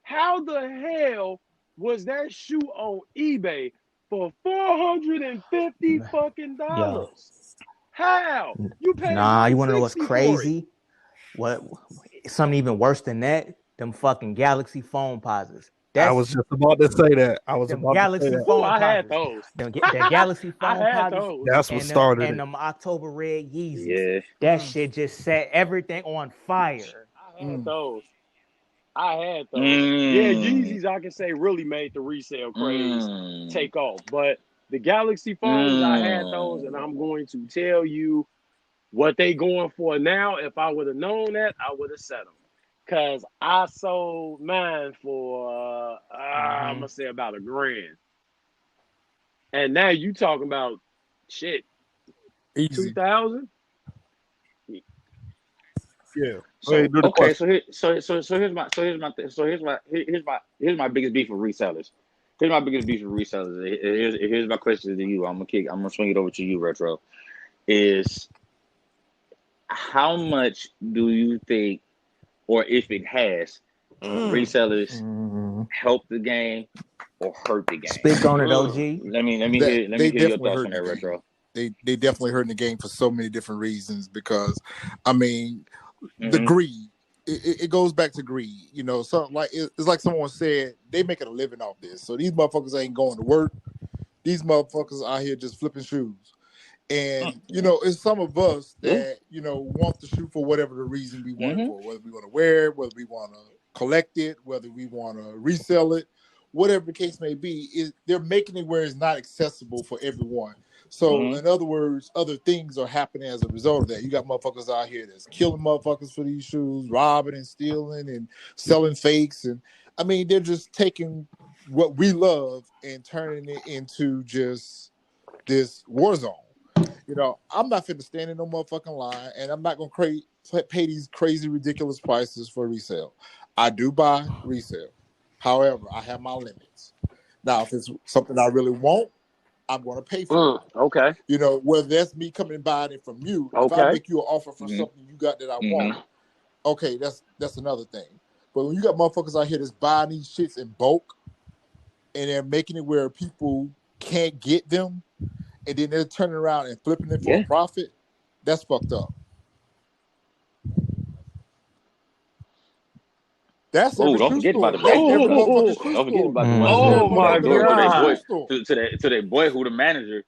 how the hell was that shoe on eBay for $450 fucking Yo, dollars? How? You paid nah. You want to know what's 160 for it. crazy? What? Something even worse than that? Them fucking Galaxy phone posits. I was That's just about to say that. I was them about to say Galaxy that. Oh, phone I had posits. those. Them the Galaxy I phone had posits those. That's what started and it. them October red Yeezys. Yeah. That shit just set everything on fire. I had those. I had those. Yeah, Mm. Yeezys, I can say, really made the resale craze Mm. take off. But the Galaxy phones, I had those, and Mm. I'm going to tell you what they going for now. If I would have known that, I would have set them. Cause I sold mine for I'm Mm-hmm. gonna say about $1,000, and now you talking about shit Easy. 2,000. Yeah. Go ahead, So do the okay, question. so here's my biggest beef with resellers. Here's my biggest beef with resellers. Here's my question to you. I'm gonna swing it over to you, Retro. Is how much do you think, or if it has, resellers Mm-hmm. help the game or hurt the game? Speak on it, OG. That Let me they hear your definitely thoughts hurt on the that, game. Retro. They definitely hurt the game for so many different reasons because, I mean, the Mm-hmm. greed. It goes back to greed. You know, something like it's like someone said they making a living off this. So these motherfuckers ain't going to work. These motherfuckers out here just flipping shoes. And you know, it's some of us Yeah. that want the shoe for whatever the reason we want it Mm-hmm. for, whether we want to wear it, whether we want to collect it, whether we want to resell it, whatever the case may be. They're making it where it's not accessible for everyone. So, Mm-hmm. in other words, other things are happening as a result of that. You got motherfuckers out here that's killing motherfuckers for these shoes, robbing and stealing and selling fakes, and I mean, they're just taking what we love and turning it into just this war zone. I'm not finna stand in no motherfucking line, and I'm not gonna pay these crazy, ridiculous prices for resale. I do buy resale. However, I have my limits. Now, if it's something I really want, I'm gonna pay for it. Okay. Whether that's me coming and buying it from you. If I Okay. make you an offer for Mm-hmm. something you got that I Mm-hmm. want, okay, that's another thing. But when you got motherfuckers out here that's buying these shits in bulk and they're making it where people can't get them, and then they're turning around and flipping it for a Yeah. profit, that's fucked up. That's Oh, every don't shoe forget about store. the That's back door every though. motherfucking Oh, shoe Don't forget store. about the ones That's who oh every open the my back door motherfucking to their shoe boy, God. store. to that boy who the manager,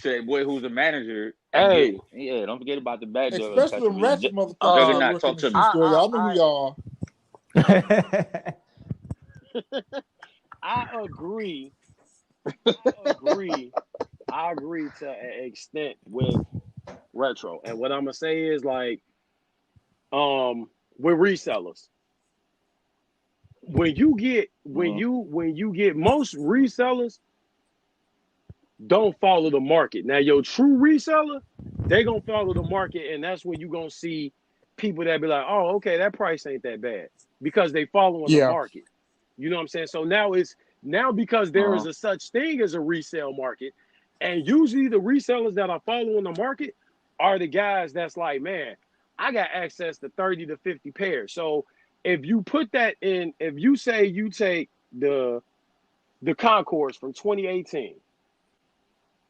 to that boy who's the manager, and get, Hey, yeah. Don't forget about the back door Especially them customers. ratchet motherfuckers that um, Juggernaut, work in talk the to shoe me. store. I, Y'all know who y'all I agree. I agree. I agree to an extent with retro. And what I'm gonna say is like, with resellers, Mm-hmm. when you get most resellers don't follow the market. Now your true reseller, they gonna follow the market, and that's when you gonna see people that be like, oh, okay, that price ain't that bad because they following the are. market. You know what I'm saying? So now because there is Uh-huh. a such thing as a resale market, and usually the resellers that are following the market are the guys that's like, man, I got access to 30 to 50 pairs. So if you put that in, if you say you take the the Concords from 2018.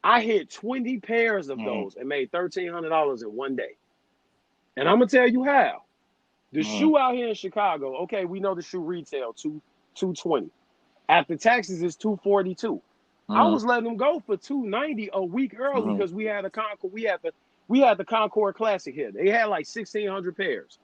I hit 20 pairs of those and made $1,300 in one day. And I'm gonna tell you how. The shoe out here in Chicago, okay, we know the shoe retail $220. After taxes, it's $242. I was letting them go for $290 a week early because we had a Concord. We had the Concord Classic here. They had like 1,600 pairs.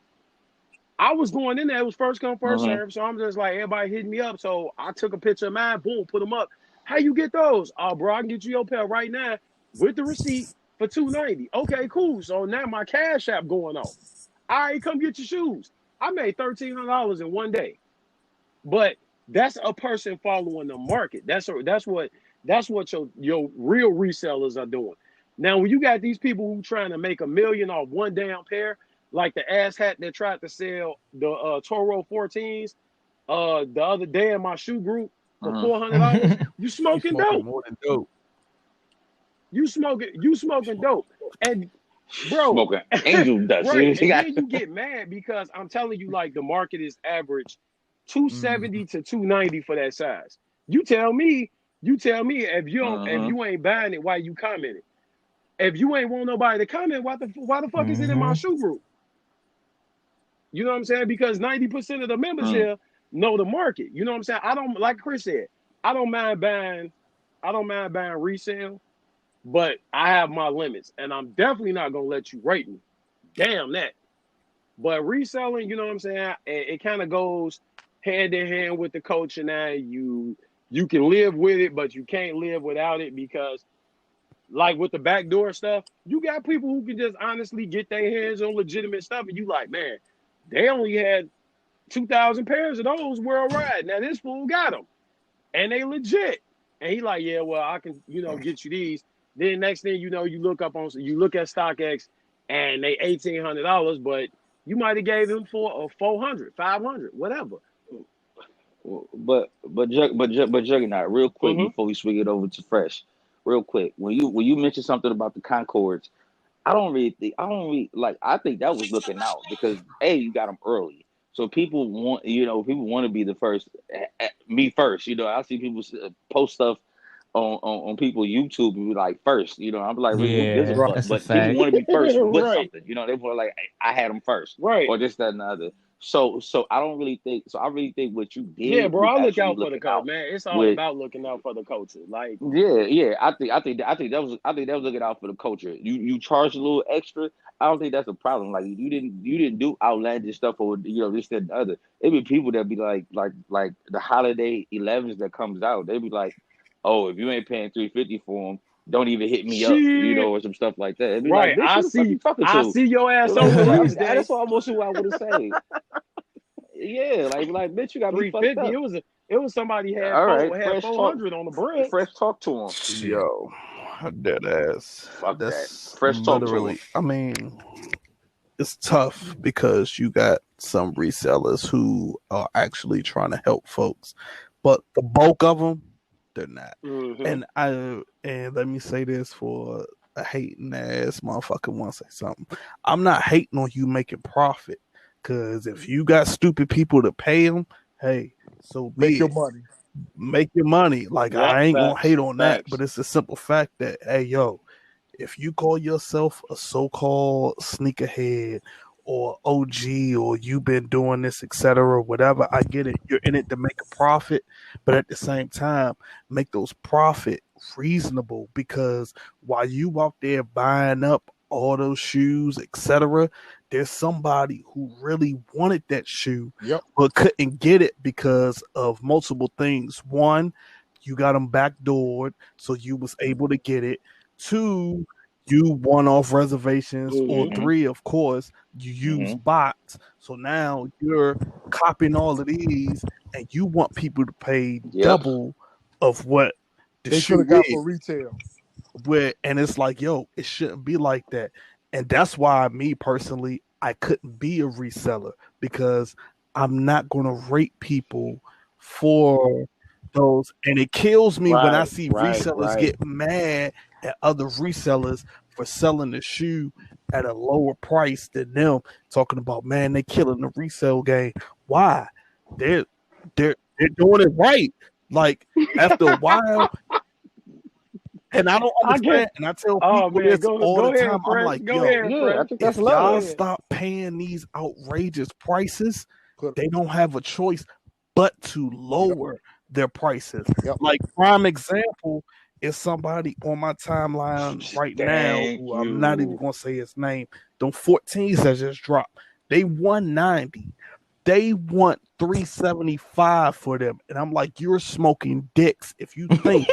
I was going in there. It was first come, first serve. So I'm just like, everybody hitting me up. So I took a picture of mine, boom, put them up. How you get those? Oh, bro, I can get you your pair right now with the receipt for $290. Okay, cool. So now my Cash App going off. All right, come get your shoes. I made $1,300 in one day. But that's a person following the market. That's what your real resellers are doing. Now, when you got these people who trying to make $1 million off one damn pair, like the ass hat that tried to sell the Toro 14s the other day in my shoe group for $400, you smoking dope. More than dope. You smoking dope. And bro, smoking angel dust. Right, and then you get mad because I'm telling you, like, the market is average $270 to $290 for that size. You tell me if you don't, if you ain't buying it, why you commenting? If you ain't want nobody to comment, why the fuck is it in my shoe group? You know what I'm saying? Because 90% of the members here know the market. You know what I'm saying? I don't, like Chris said, I don't mind buying resale, but I have my limits, and I'm definitely not gonna let you rate me. Damn that. But reselling, you know what I'm saying? It kind of goes hand in hand with the culture now. You can live with it, but you can't live without it because, like with the backdoor stuff, you got people who can just honestly get their hands on legitimate stuff, and you like, man, they only had 2,000 pairs of those worldwide. Now this fool got them, and they legit. And he like, yeah, well, I can, get you these. Then next thing you know, you look at StockX, and they $1,800, but you might have gave them for $400, $500, whatever. But Juggernaut, real quick before we swing it over to Fresh, real quick, when you mentioned something about the Concords, I think that was looking out because you got them early, so people want to be the first. Me first, I see people post stuff on people YouTube and be like first, I'm like, but people want to be first with something, they want like I had them first, right, or this, that, and the other. So I really think what you did. Yeah, bro, I look out for the culture, man. It's all about looking out for the culture. Like, I think that was looking out for the culture. You charge a little extra. I don't think that's a problem. Like you didn't do outlandish stuff or this, that, and the other. It be people that be like the holiday 11s that comes out. They be like, oh, if you ain't paying $350 for them, don't even hit me up, or some stuff like that. Right, like, I see your ass over Tuesday. That's almost what I would have said. Yeah, like bitch, you got me fucked up. It was somebody had 400 on the bread. Fresh talk to him. Yo, dead ass. Fuck that's that. Fresh talk to him. I mean, it's tough because you got some resellers who are actually trying to help folks, but the bulk of them, they're not. And let me say this for a hating ass motherfucker want to say something. I'm not hating on you making profit, because if you got stupid people to pay them, hey, so make your money. Make your money. Like, I ain't gonna hate on that, but it's a simple fact that, hey, yo, if you call yourself a so-called sneakerhead or OG, or you've been doing this, etc., whatever, I get it. You're in it to make a profit, but at the same time, make those profit reasonable, because while you out there buying up all those shoes, etc., there's somebody who really wanted that shoe, but couldn't get it because of multiple things. One, you got them backdoored, so you was able to get it. Two, you won off reservations, or three, of course, you use bots. So now you're copying all of these, and you want people to pay double of what they should have got for retail. And it's like, yo, it shouldn't be like that. And that's why me personally, I couldn't be a reseller, because I'm not going to rate people for those. And it kills me when I see resellers get mad at other resellers for selling the shoe at a lower price than them, talking about, man, they killing the resale game. Why? They're doing it right. Like after a while, and I don't understand. And I tell people this all the time. I'm like, yo, I think that's if y'all love. stop paying these outrageous prices, they don't have a choice but to lower their prices. Like prime example is somebody on my timeline right now who I'm not even gonna say his name. Them 14s that just dropped. They $190. They want $375 for them, and I'm like, you're smoking dicks if you think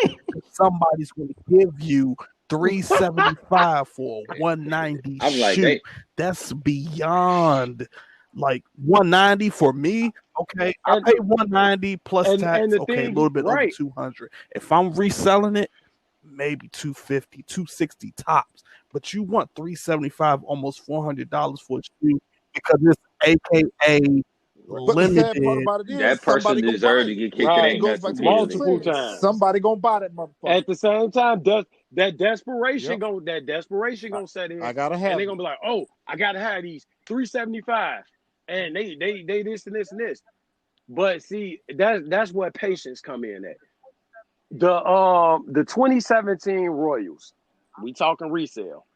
somebody's going to give you $375 for a $190 shoe. Like, that's beyond. Like $190 for me, okay. I pay $190 plus tax, okay, a little bit over $200. If I'm reselling it, maybe $250, $260 tops. But you want $375, almost $400 for a shoe because it's AKA limited. That person deserves to get kicked in multiple times. Somebody gonna buy that motherfucker. At the same time, that desperation gonna set in. I gotta have. And they're gonna be like, oh, I gotta have these $375, and they this and this and this. But see, that's where patience come in at. The 2017 Royals, we talking resale.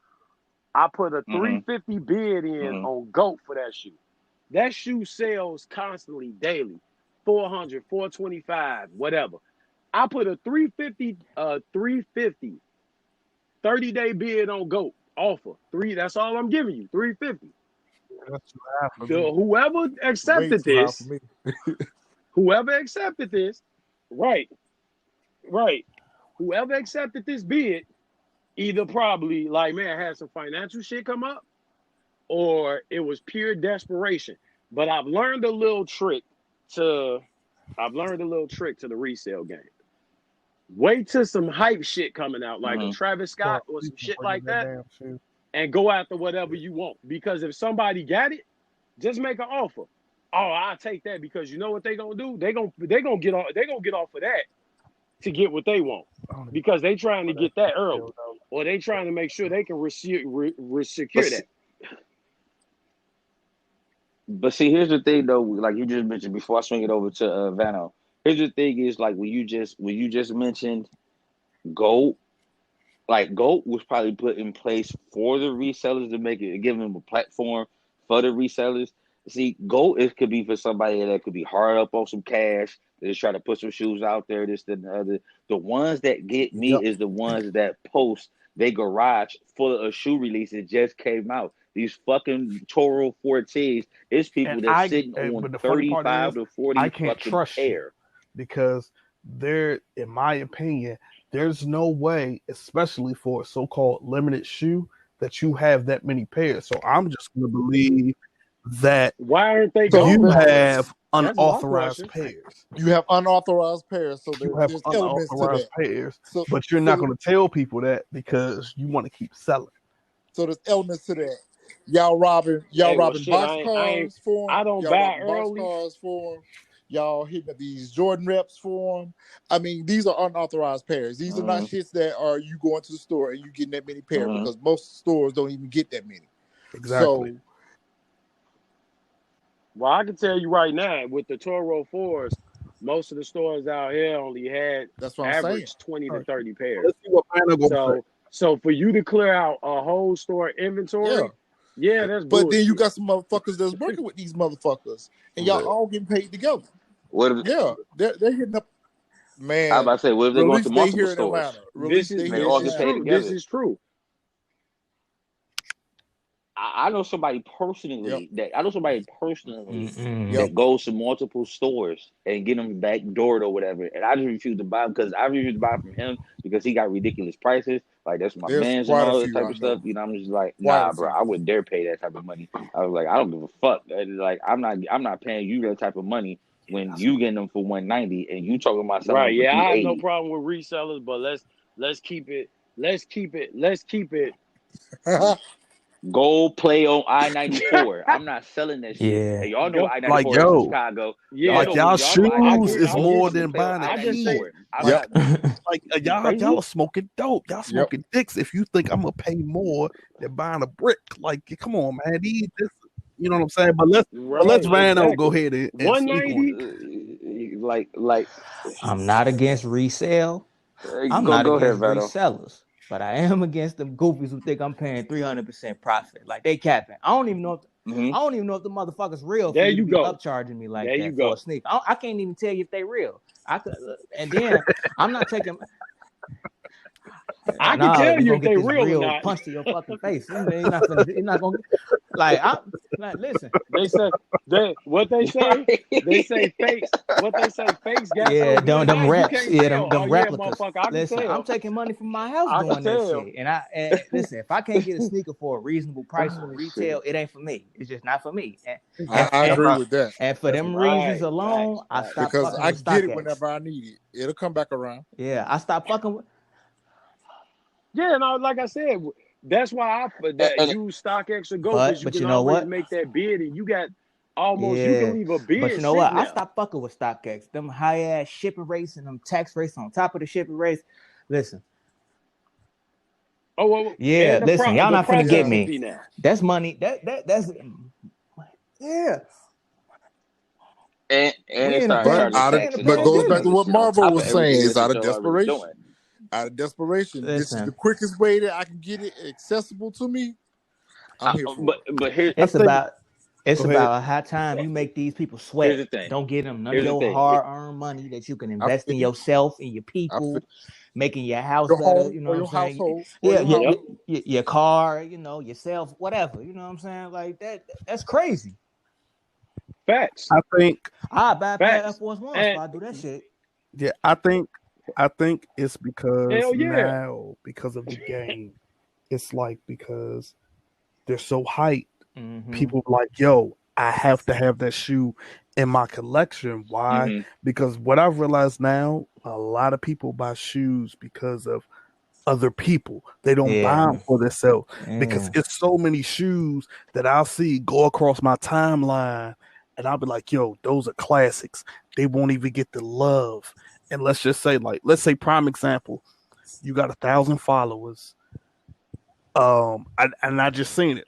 I put a $350 bid in on GOAT for that shoe. That shoe sells constantly, daily, 400, 425, whatever. I put a 350 30-day bid on GOAT offer. That's all I'm giving you, 350. Whoever accepted this, right. Whoever accepted this bid, either probably like, man, had some financial shit come up, or it was pure desperation. But I've learned a little trick to the resale game. Wait till some hype shit coming out, like a Travis Scott or some shit like that, and go after whatever you want. Because if somebody got it, just make an offer. Oh, I'll take that, because you know what they gonna do? They gonna get off of that to get what they want, because they trying to get that early, or they trying to make sure they can secure that. But see, here's the thing though, like you just mentioned before I swing it over to Vano. Here's the thing is, like when you just mentioned GOAT, like GOAT was probably put in place for the resellers to give them a platform for the resellers. See, GOAT could be for somebody that could be hard up on some cash. They just try to put some shoes out there, this, that, and the other. The ones that get me is the ones that post their garage full of shoe releases just came out. These fucking Toro 14s. It's people that's sitting on 35 to 40 I can't fucking trust pair. Because there, in my opinion, there's no way, especially for a so-called limited shoe, that you have that many pairs. So I'm just going to believe that why aren't they you have unauthorized pairs. You have unauthorized pairs, so there's elements to that. Pairs, but you're not going to tell people that because you want to keep selling. So there's elements to that. Y'all robbing boxcars for them. I don't buy early. Boxcars for them. Y'all hitting up these Jordan reps for them. I mean, these are unauthorized pairs. These are not shits that are you going to the store and you getting that many pairs, because most stores don't even get that many. Exactly. So, well, I can tell you right now, with the Toro 4s, most of the stores out here only had average 20 to 30 pairs. Let's see what so for you to clear out a whole store inventory, that's but bullshit. then you got some motherfuckers that's working with these motherfuckers, and y'all all getting paid together. They're hitting up. Man, I was about to say, what if they're going to multiple here stores? This is true. I know somebody personally that goes to multiple stores and get them back doored or whatever, and I just refuse to buy them because I refuse to buy from him because he got ridiculous prices. Like that's my man's and all that type of stuff. You know, I'm just like, nah, bro, I wouldn't dare pay that type of money. I was like, I don't give a fuck. Like, I'm not paying you that type of money when you getting them for $190 and you talking about something. Right? Yeah, I have no problem with resellers, but let's keep it. Go play on I-94. I'm not selling that shit. Yeah. Hey, y'all know I-94 like, in Chicago. Yeah, like y'all shoes is more than buying a key. Like y'all are smoking dope. Y'all smoking dicks if you think I'm gonna pay more than buying a brick. Like, come on, man. You know what I'm saying? But let's Vano go ahead and 190. I'm not against resale. I'm go not ahead, against Beto. resellers, but I am against them goofies who think I'm paying 300% profit. Like they capping. I don't even know if the motherfucker's real for There you to you be go. upcharging me like There you that for go. a sneaker. I can't even tell you if they real. I could, and then I'm not taking. I can Nah, tell we're you gonna if get they this real or real not. punch to your fucking face. You're not gonna listen. They say what they say. They say fakes. What they say, fakes got so Yeah, good now them you reps. can't Yeah, tell. Oh them yeah, replicas. motherfucker, I can Listen, I'm tell. taking money from my house I can doing that tell. shit. And listen, if I can't get a sneaker for a reasonable price on retail, it ain't for me. It's just not for me. I agree with that. And for them reasons Right. alone, I Facts. stopped Because fucking I with get it StockX. whenever I need it. It'll come back around. Yeah, I stopped fucking with. Yeah, no, like I said, that's why I use StockX or Go, because you But can you know always what? make that bid, and you got almost you can Yeah, leave a but you bid know what? sitting I there. stopped fucking with StockX. Them high ass shipping rates and them tax rates on top of the shipping rates. Listen. Oh well, Yeah, and listen, y'all not finna get processing me. fee now. That's money. That's yeah. And We they in a started But charging they in a taxes but on goes back to pandemic. what resellers on Marvel top of was saying. everything It's else out that of you're already desperation. doing. Out of desperation. This is Listen, the quickest way that I can get it accessible to me. I'm here for it. But here, it's think- about Go ahead. a high time you make these people here's sweat. the thing. Don't give them none Here's of the your thing. hard-earned money that you can I invest feel in you. yourself and your I feel people, making your house your better. home You know or what I'm your saying? household or Yeah, your house. your car. You know, yourself, whatever. You know what I'm saying? Like that. That's crazy. Facts. I think I buy a pair of Air Facts. Force Ones And if I do that shit. yeah, I think it's because hell yeah. now because of the game. It's like because they're so hyped. Mm-hmm. People like, yo, I have to have that shoe in my collection. Why? Mm-hmm. Because what I've realized now, a lot of people buy shoes because of other people. They don't buy them for themselves because it's so many shoes that I'll see go across my timeline, and I'll be like, yo, those are classics. They won't even get the love. And let's just say, let's say prime example, you got 1,000 followers. I just seen it.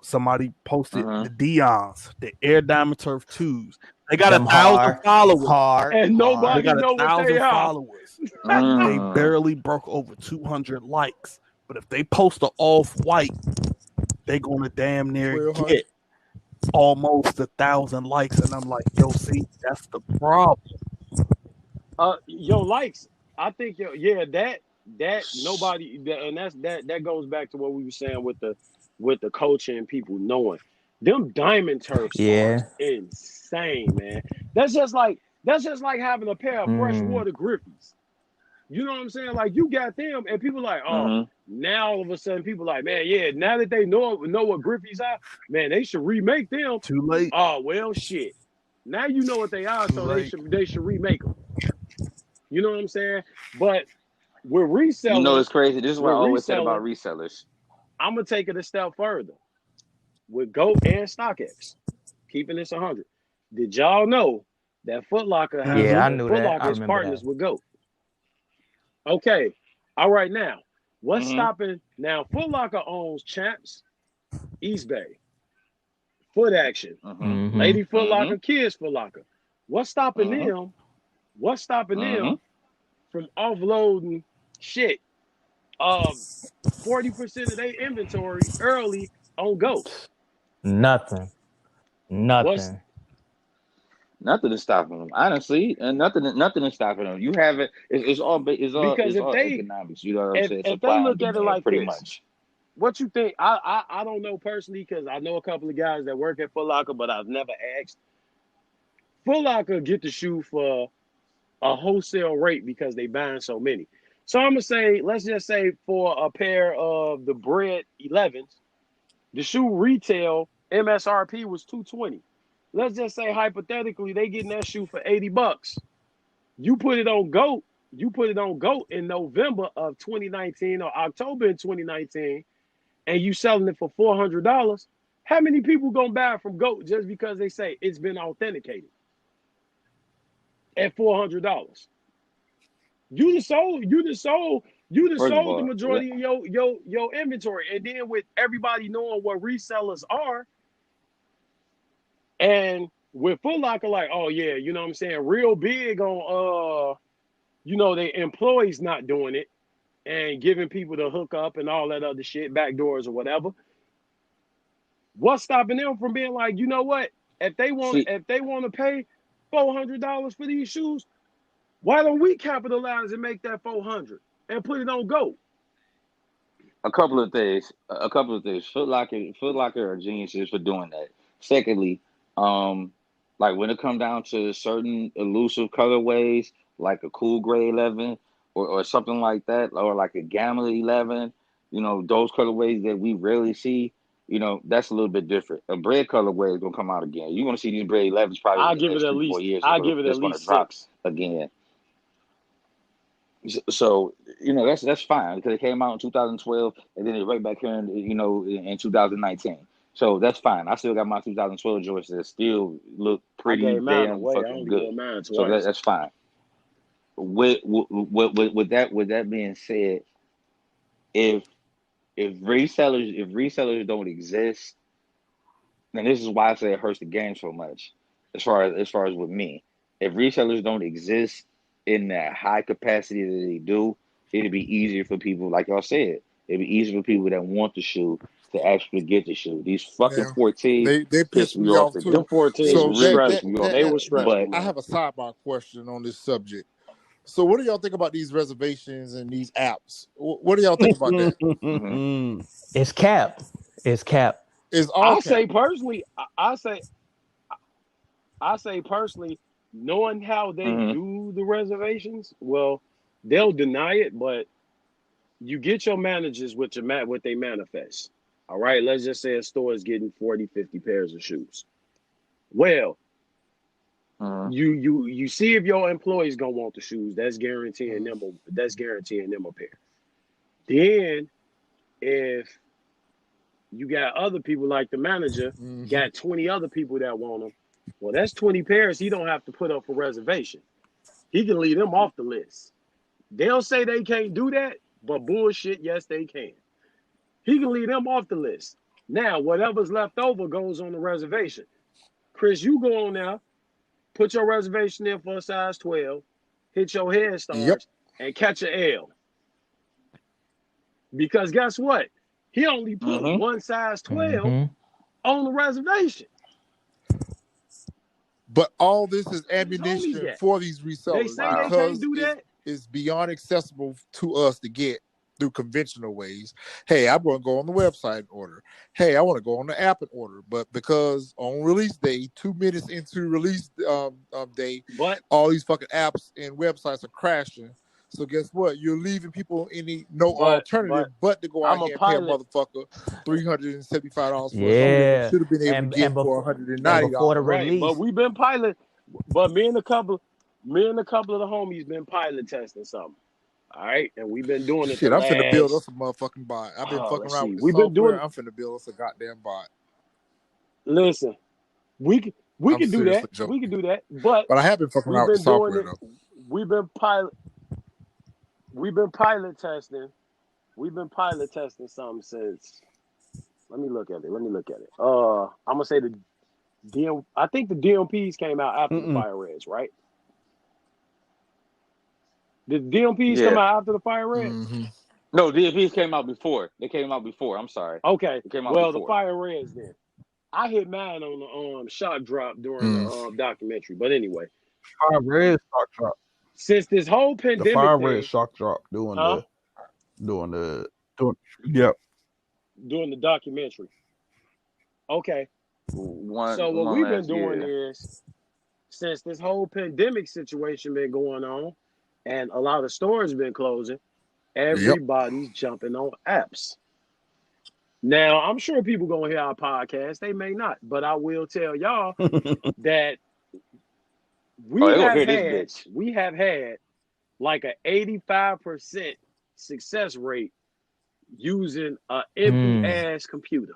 Somebody posted the Dion's, the Air Diamond Turf 2s. They got 1,000 followers. And nobody They got know what they 1,000 are. followers. They barely broke over 200 likes. But if they post an off-white, they gonna damn near get almost 1,000 likes. And I'm like, yo, see, that's the problem. Your likes. I think that nobody, and that goes back to what we were saying with the coaching and people knowing them diamond turfs are insane, man. That's just like having a pair of freshwater Griffies. You know what I'm saying? Like you got them, and people like, oh, now all of a sudden people like, man, yeah, now that they know what Griffies are, man, they should remake them. Too late. Oh well, shit. Now you know what they are, so they should remake them. You know what I'm saying? But with resellers, you know it's crazy. This is what I always said about resellers. I'm gonna take it a step further. With GOAT and StockX, keeping this 100. Did y'all know that Foot Locker has I knew Foot that. Locker is partners with GOAT? Okay. All right, now what's stopping? Now Foot Locker owns Champs, East Bay, Foot Action, Lady Foot Locker, Kids Foot Locker. What's stopping them? What's stopping them from offloading shit? 40% of their inventory early on GOAT. Nothing. Nothing is stopping them, honestly, and nothing is stopping them. You have it. It's all economics. You know what I'm saying? If they Supply look and at it demand, like pretty this, much. what you think? I don't know personally because I know a couple of guys that work at Foot Locker, but I've never asked. Foot Locker get the shoe for a wholesale rate because they buying so many. So I'm gonna say, let's just say for a pair of the Bread 11s, the shoe retail MSRP was $220. Let's just say hypothetically they getting that shoe for $80. You put it on GOAT. You put it on GOAT in November of 2019 or October in 2019, and you selling it for $400. How many people gonna buy it from GOAT just because they say it's been authenticated at $400? You just sold the majority of your inventory, and then with everybody knowing what resellers are, and with Foot Locker, like, oh yeah, you know what I'm saying, real big on their employees not doing it and giving people the hookup and all that other shit, back doors or whatever. What's stopping them from being like, you know what? If they want to pay $400 for these shoes, why don't we capitalize and make that $400 and put it on GOAT? A couple of things. Foot Locker are geniuses for doing that. Secondly, like when it comes down to certain elusive colorways, like a cool gray 11 or something like that, or like a gamma 11, those colorways that we rarely see, that's a little bit different. A bread colorway is gonna come out again. You're gonna see these bread 11s probably I'll in the give it next at 3-4 least. years. I'll give it at least drop 6 again. So that's fine because it came out in 2012 and then it right back here in 2019. So that's fine. I still got my 2012 Jordans that still look I pretty gave mine damn away. I fucking only good. wore mine So twice. that's fine. With that being said, if resellers don't exist, and this is why I say it hurts the game so much, as far as with me, if resellers don't exist in that high capacity that they do, it'd be easier for people, like y'all said, it'd be easier for people that want the shoe to actually get the shoe. These fucking Yeah. 14 They piss pissed me me off off to too. Them death. 14s They So were really that piss that stressful. me off. They were that stressful, I man. have a sidebar question on this subject. So what do y'all think about these reservations and these apps? What do y'all think about that? Mhm. It's cap. It's cap. It's all I cap. say personally, I say personally, knowing how they Mhm. do the reservations, well, they'll deny it, but you get your managers with what they manifest. All right, let's just say a store is getting 40, 50 pairs of shoes. Well, Mhm. you see if your employees gonna want the shoes. That's guaranteeing them a pair. Then if you got other people like the manager, got 20 other people that want them. Well, that's 20 pairs he don't have to put up for reservation. He can leave them off the list. They'll say they can't do that, but bullshit, yes, they can. He can leave them off the list. Now, whatever's left over goes on the reservation. Chris, you go on now, put your reservation in for a size 12, hit your head Yep. starts, and catch an L. Because guess what? He only put Mhm. one size 12 Mhm. on the reservation. But all this is His homies ammunition got. for these They resellers say they Wow. can't because do that. it's beyond accessible to us to get through conventional ways. Hey, I'm going to go on the website and order. Hey, I want to go on the app and order. But because on release day, 2 minutes into release day, But all these fucking apps and websites are crashing. So guess what? You're leaving people no alternative but to go out I'm a here and pay a pilot. motherfucker $375 for a shoe that they Yeah. should have been able to get for Before the $190. Right. But release. we've been pilot. But me and a couple of the homies been pilot testing something. All right. And we've been doing it the Shit, I'm finna build last. us a motherfucking bot. I've been fucking Let's around see. with the We've been doing software. I'm finna build us a goddamn bot. listen, we can I'm do that. seriously joking. We can do that. But But I have been fucking we've around with the been doing software it. though. We've been pilot testing. We've been pilot testing something since. Let me look at it. I'm gonna say I think the DMPs came out after the Fire Reds, right? Did the DMPs come Yeah. out after the Fire Reds? Mm-hmm. No, DFPs came out before. They came out before. I'm sorry. Okay. They came out Well, the before. Fire Reds then. I hit mine on the shock drop during Mm. the documentary. But anyway, Fire Red shock drop. since this whole The pandemic Fire thing, Red shock drop doing huh? the yep. Doing the documentary. Okay. So what One we've been last doing year. is, since this whole pandemic situation been going on, and a lot of stores been closing, Yep. everybody's jumping on apps. Now, I'm sure people gonna hear our podcast. They may not, but I will tell y'all that Oh, they gonna hear this bitch. we have had like an 85% success rate using an empty ass computer.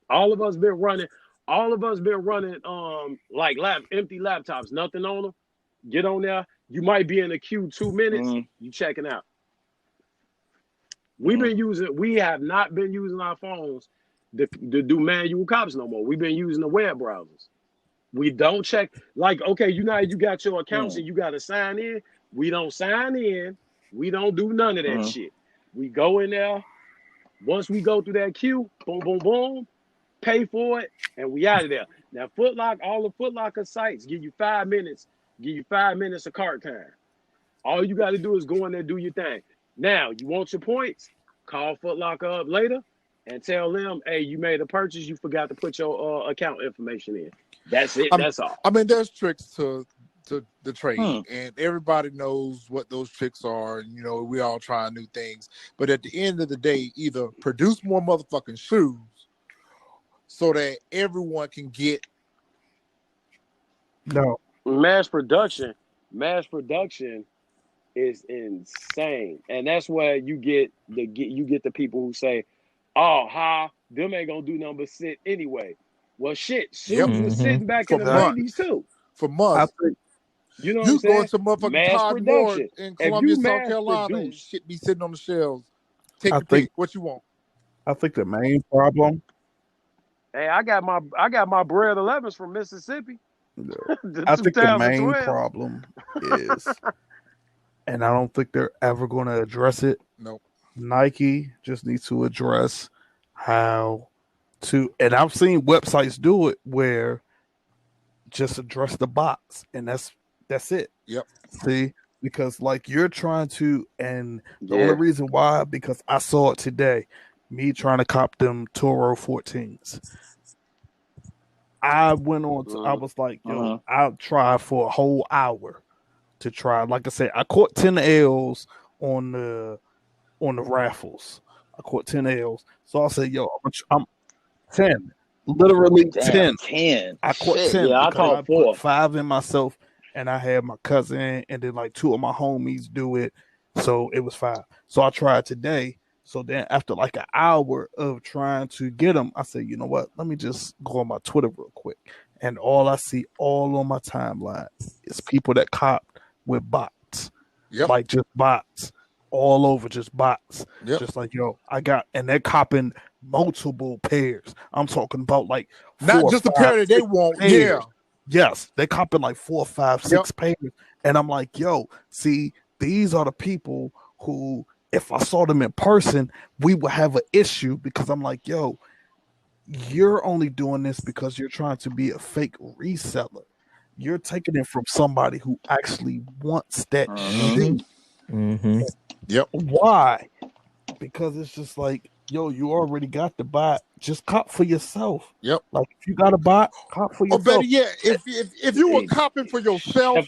All of us been running like empty laptops, nothing on them. Get on there. You might be in a queue 2 minutes. You checking out. We have not been using our phones to do manual cops no more. We've been using the web browsers. We don't check. Like, okay, you know how you got your accounts and you got to sign in. We don't sign in. We don't do none of that shit. We go in there. Once we go through that queue, boom, boom, boom, pay for it, and we out of there. Now, all the Foot Locker sites give you 5 minutes. Give you 5 minutes of cart time. All you got to do is go in there, do your thing. Now, you want your points? Call Foot Locker up later and tell them, hey, you made a purchase. You forgot to put your account information in. That's it. That's all. I mean, there's tricks to the trade, and everybody knows what those tricks are. And, you know, we all try new things. But at the end of the day, either produce more motherfucking shoes so that everyone can get. No. Mass production is insane, and that's where you get the people who say, "Oh, them ain't gonna do nothing but sit anyway." Well, shit, shoes was sitting back in the 90s too. For months, you know what I'm saying? Go to motherfucking Todd Ward in Columbia, South Carolina, and shit be sitting on the shelves. Take your pick. What you want? I think the main problem. Hey, I got my bread 11s from Mississippi. I think the main problem is, and I don't think they're ever going to address it. Nope. Nike just needs to address how to, and I've seen websites do it where just address the box, and that's it. Yep. See, because like you're trying to, and the only reason why, because I saw it today, me trying to cop them Toro 14s. I went on to, I was like, yo, I'll try for a whole hour to try. Like I said, I caught 10 L's on the raffles. I caught 10 L's. So I said, yo, I'm 10. Literally 10. 10. I caught 10. Yeah, I caught 4. Put 5 in myself, and I had my cousin and then like 2 of my homies do it. So it was 5. So I tried today. So then after like an hour of trying to get them, I said, you know what? Let me just go on my Twitter real quick. And all I see all on my timeline is people that copped with bots. Yep. Like just bots. All over, just bots. Yep. Just like, yo, and they're copping multiple pairs. I'm talking about like not just the pair that they want. Pairs. Yeah. Yes. They're copping like 4, 5, 6 pairs. And I'm like, yo, see, these are the people who, if I saw them in person, we would have an issue, because I'm like, yo, you're only doing this because you're trying to be a fake reseller. You're taking it from somebody who actually wants that shit. Yep. Why? Because it's just like, yo, you already got the bot. Just cop for yourself. Yep. Like if you got a bot, cop for yourself. Or better yet, if you were copping for yourself, if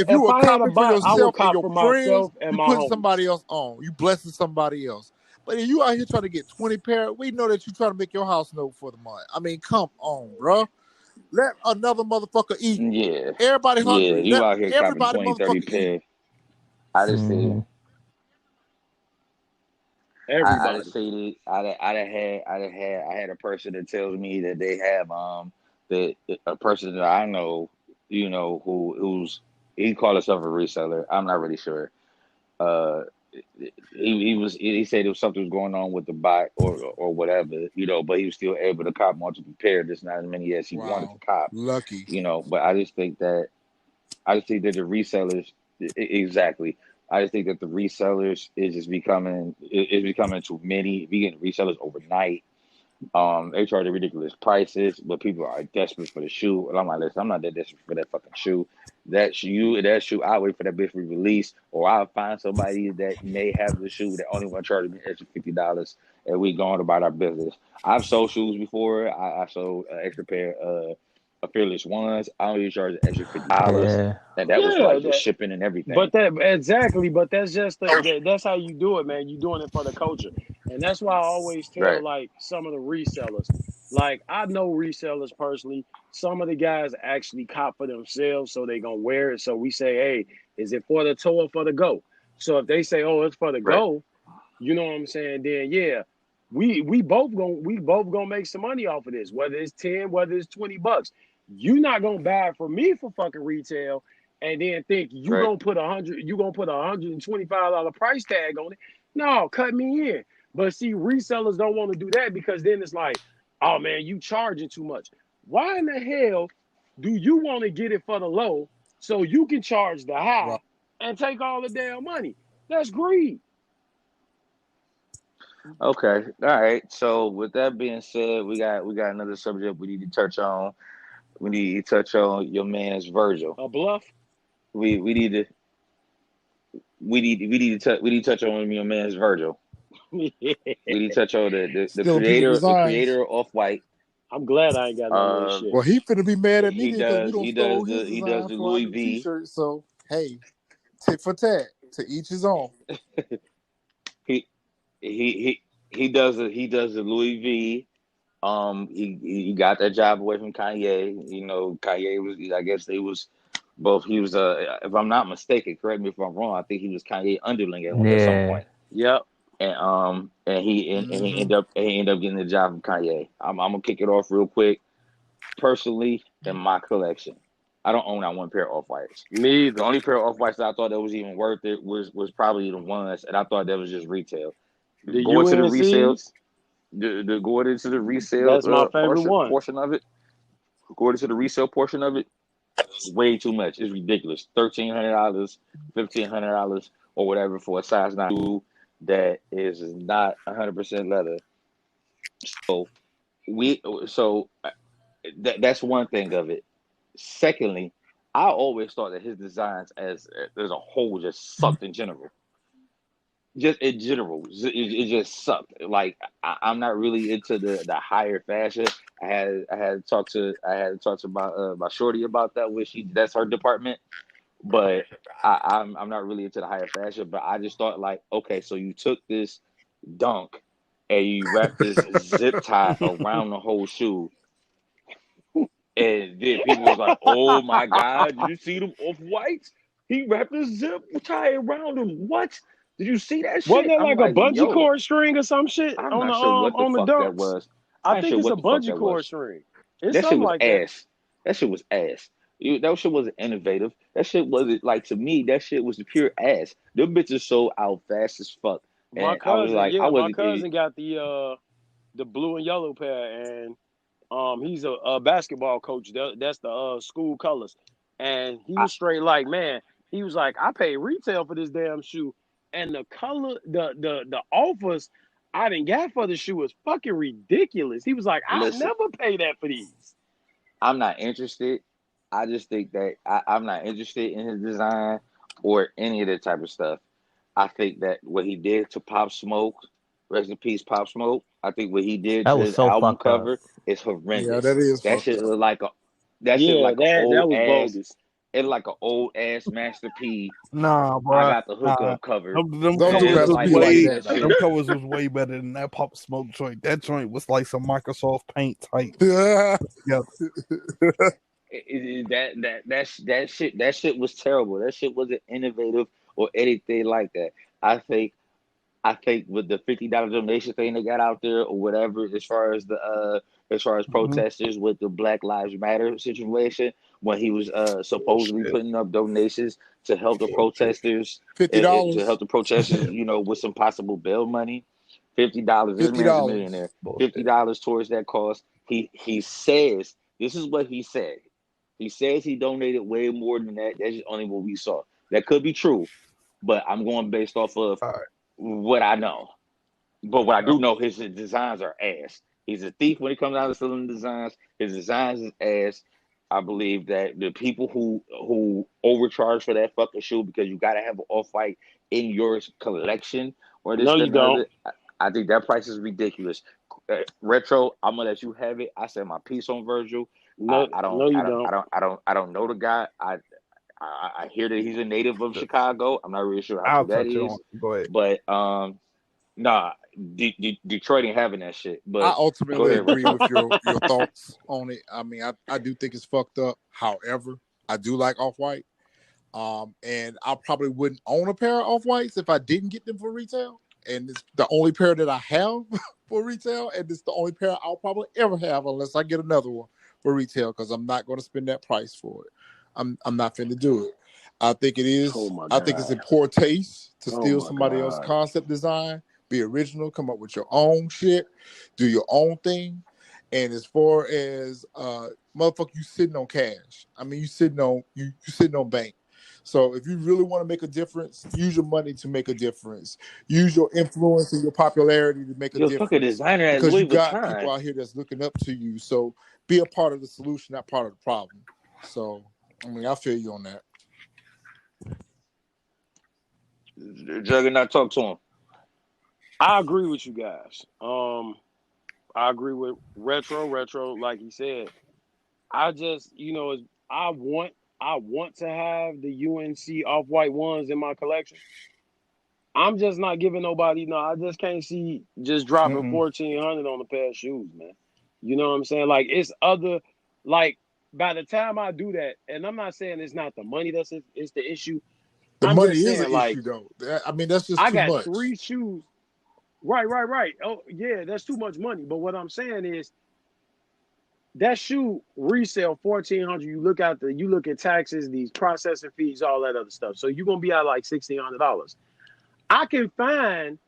you were copping for yourself and your friends, you put somebody else on. You blessing somebody else. But if you out here trying to get 20 pair, we know that you trying to make your house note for the month. I mean, come on, bro. Let another motherfucker eat. Yeah. Everybody hungry. Yeah, you out here everybody copping 20, 30 pair. I just see. Everybody. I just see it. I had a person that tells me that they have a person that I know, you know, who's he called himself a reseller. I'm not really sure. He said there was something was going on with the bot or whatever, you know, but he was still able to cop multiple pairs, just not as many as he wanted to cop. Lucky. You know, but I just think that the resellers, exactly. I just think that the resellers is becoming too many. We getting resellers overnight. They charge ridiculous prices, but people are desperate for the shoe. And I'm like, listen, I'm not that desperate for that fucking shoe. That shoe, I'll wait for that bitch to be released, or I'll find somebody that may have the shoe that only want to charge me extra $50, and we going about our business. I've sold shoes before. I sold an extra pair of Fearless Ones. I only charged an extra $50, and that was like just shipping and everything. But that's just that's how you do it, man. You're doing it for the culture, and that's why I always tell like some of the resellers. Like I know resellers personally. Some of the guys actually cop for themselves, so they gonna wear it. So we say, hey, is it for the toe or for the go? So if they say, oh, it's for the go, you know what I'm saying? Then yeah, we both gonna make some money off of this. Whether it's 10, whether it's $20, you're not gonna buy it from me for fucking retail, and then think gonna put $125 price tag on it. No, cut me in. But see, resellers don't want to do that, because then it's like, oh man, you charging too much. Why in the hell Do you want to get it for the low so you can charge the high Right. and take all the damn money? That's greed. Okay. All right. So with that being said, we got another subject we need to touch on. We need to touch on your man's Virgil. A bluff? We need to touch on your man's Virgil. We need to touch on the Stealing people's designs. creator of Off-White. I'm glad I ain't got none of this shit. Well, he finna be mad at me He because we does don't he stole does his the design for our Louis new V. T-shirt. So hey, tit for tat, to each his own. He does the Louis V. He got that job away from Kanye. You know, Kanye was, I guess they was both. He was if I'm not mistaken, correct me if I'm wrong, I think he was Kanye underling at some Yeah. point. Yep. And he ended up getting the job from Kanye. I'm gonna kick it off real quick. Personally, in my collection, I don't own that one pair of Off-Whites. Me The either. only pair of Off-Whites that I thought that was even worth it was probably the ones, and I thought that was just retail. The Going to the resale, UNCs, going into the resale that's my favorite one. portion of it. Going to the resale portion of it, way too much. It's ridiculous. $1,300, $1,500, or whatever for a size 9 that is not 100% leather. So that's one thing of it. Secondly, I always thought that his designs as a whole just sucked in general. Just in general, it just sucked. Like I'm not really into the higher fashion. I had talked to my shorty about that, which that's her department. But I'm not really into the higher fashion. But I just thought like, okay, so you took this dunk and you wrapped this zip tie around the whole shoe. And then people was like, "Oh my God, did you see them Off-Whites? He wrapped a zip tie around him. What? Did you see that Wasn't shit?" that I'm like a like, bungee "Yo, cord string or some shit I'm on the not sure what the on the fuck that dunks? was. I I ain't think sure it's what a the fuck bungee that cord was. string. It's That shit something was like that. ass. That shit was ass. That shit wasn't innovative. That shit wasn't like, to me. That shit was the pure ass. Them bitches sold out fast as fuck, My and I was cousin, like, I yeah, my wasn't. cousin got the blue and yellow pair, and he's a basketball coach. That's the school colors, and he I, was straight like, man, he was like, I paid retail for this damn shoe, and the color, the offers I didn't get for the shoe is fucking ridiculous. He was like, I listen, never pay that for these. I'm not interested. I just think that I'm not interested in his design or any of that type of stuff. I think that what he did to Pop Smoke, rest in peace, Pop Smoke. I think what he did That to was his so album fucked up. cover is Yeah, horrendous. that is That fucked shit up. look like a Yeah, that old was ass. bogus. It's like an old ass Master P. Nah, I bro. got the Nah. hookup cover, Them Don't do and it covers Master was like P like way. that that now. Them shit. covers was way better than that Pop Smoke joint. That joint was like some Microsoft Paint type. Yeah. Yeah. That shit was terrible. That shit wasn't innovative or anything like that. I think with the $50 donation thing they got out there or whatever, as far as protesters with the Black Lives Matter situation, when he was supposedly Bullshit. putting up donations to help the Bullshit. protesters, $50. you know, with some possible bail money. $50. This man's a $50. millionaire. Bullshit. $50 towards that cost. He says, this is what he said. He says he donated way more than that. That's just only what we saw. That could be true, but I'm going based off of All right. what I know. But what I do know, his designs are ass. He's a thief when it comes down to selling designs. His designs is ass. I believe that the people who overcharge for that fucking shoe because you gotta have an Off-White in your collection or this, No, that, you and the don't. other. I think that price is ridiculous. Retro, I'm gonna let you have it. I said my piece on Virgil. No, no, you don't. I don't know the guy. I hear that he's a native of Chicago. I'm not really sure how I'll true that touch is, on. Go ahead. but nah, Detroit ain't having that shit. I But go ultimately ahead, agree Retro. with your thoughts on it. I mean, I do think it's fucked up. However, I do like Off-White. And I probably wouldn't own a pair of Off-Whites if I didn't get them for retail. And it's the only pair that I have for retail, and it's the only pair I'll probably ever have unless I get another one for retail, because I'm not going to spend that price for it. I'm not finna do it. I think it is. Oh my I think it's God. in poor taste to Oh steal my somebody else's God. concept design, be original, come up with your own shit, do your own thing. And as far as motherfucker, you sitting on cash. I mean, you sitting on bank. So if you really want to make a difference, use your money to make a difference. Use your influence and your popularity to make a You're a fucking difference. designer at Because Louis you got Vuitton. people out here that's looking up to you. So be a part of the solution, not part of the problem. So I mean, I feel you on that. Juggernaut, talk to him. I agree with you guys. I agree with retro, like he said. I just, I want to have the UNC off-white ones in my collection. I'm just not giving nobody. No, I just can't see just dropping $1,400 on a pair of shoes, man. You know what I'm saying? Like it's other, like by the time I do that, and I'm not saying it's not the money that's it's the issue. The I'm money just is saying, an issue, though. I mean, that's just I too got much. 3 shoes. Right. Oh yeah, that's too much money. But what I'm saying is, that shoe resale $1,400. You look at taxes, these processing fees, all that other stuff. So you're gonna be out like $1,600. I can find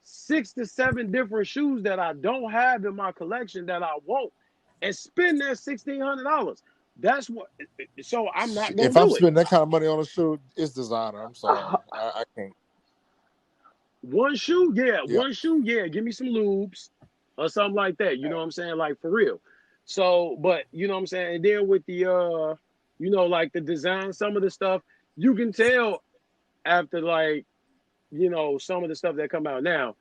6 to 7 different shoes that I don't have in my collection that I want, and spend that $1,600. That's what. So I'm not gonna if I'm do it. spending that kind of money on a shoe, it's designer. I'm sorry, I can't. One shoe, yeah. Give me some lubes or something like that. You know what I'm saying? Like for real. So, but you know what I'm saying? And then with the like the design, some of the stuff, you can tell after like, some of the stuff that come out now,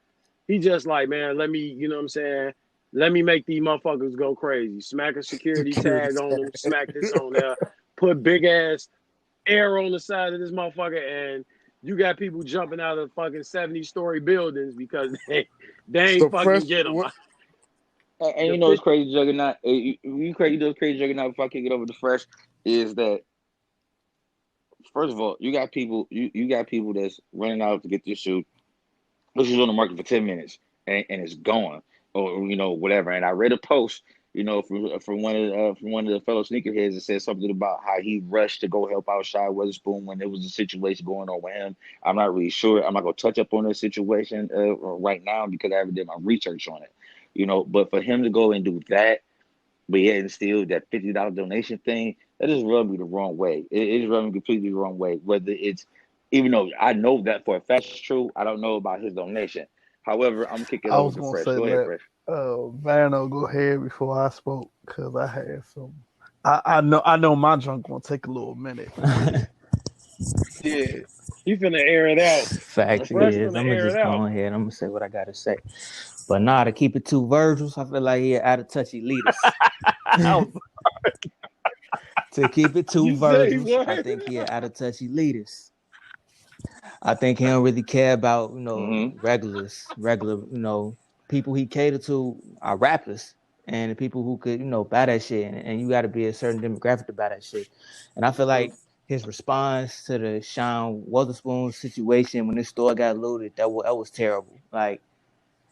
he just like, man, let me, you know what I'm saying? Let me make these motherfuckers go crazy. Smack a security tag on them, smack this on there, put big ass air on the side of this motherfucker, and you got people jumping out of fucking 70-story buildings because they ain't fucking get them. And you know what's crazy, Juggernaut? You crazy, Juggernaut, before I kick it over to Fresh, is that, first of all, you got people that's running out to get this shoe. This is on the market for 10 minutes and it's gone, or whatever. And I read a post, from one of the fellow sneakerheads that said something about how he rushed to go help out Shy Weatherspoon when there was a situation going on with him. I'm not really sure. I'm not gonna touch up on this situation right now because I haven't did my research on it. But for him to go and do that, but yet and still that $50 donation thing, that just rubbed me the wrong way. It just rubbed me completely the wrong way. Whether it's, even though I know that for a fact it's true, I don't know about his donation. However, I'm kicking over to Fresh. Go ahead, Fresh. Vano, go ahead before I spoke because I had some. I know my junk gonna take a little minute. Yeah, he finna air it out. Facts, it is. I'm gonna just go ahead. I'm gonna say what I gotta say. But nah, to keep it 2 Virgils, I feel like he out of touch elitist. To keep it 2 Virgils, I think he out of touch elitist. I think he don't really care about regular people he cater to are rappers and the people who could buy that shit, and you got to be a certain demographic to buy that shit. And I feel like his response to the Sean Weatherspoon situation when his store got looted, that was terrible. Like,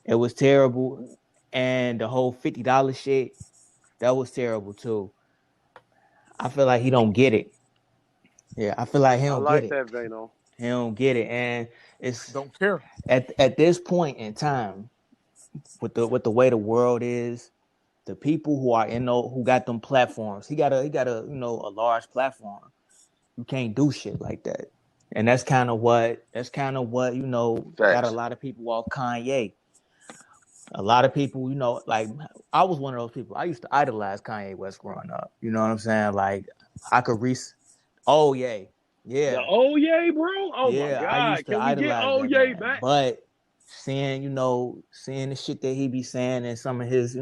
it was terrible, and the whole $50 shit, that was terrible too. I feel like he don't get it. Yeah, I feel like he don't get it. I like that, Vano. He don't get it, and it's don't care at this point in time with the way the world is. The people who are who got them platforms, he got a a large platform. You can't do shit like that, and that's kind of what got a lot of people off Kanye. A lot of people, like I was one of those people. I used to idolize Kanye West growing up. You know what I'm saying? Like I could oh yeah. The oh yeah, bro. Oh yeah, my god! I used to Can we get oh yeah back? But seeing the shit that he be saying and some of his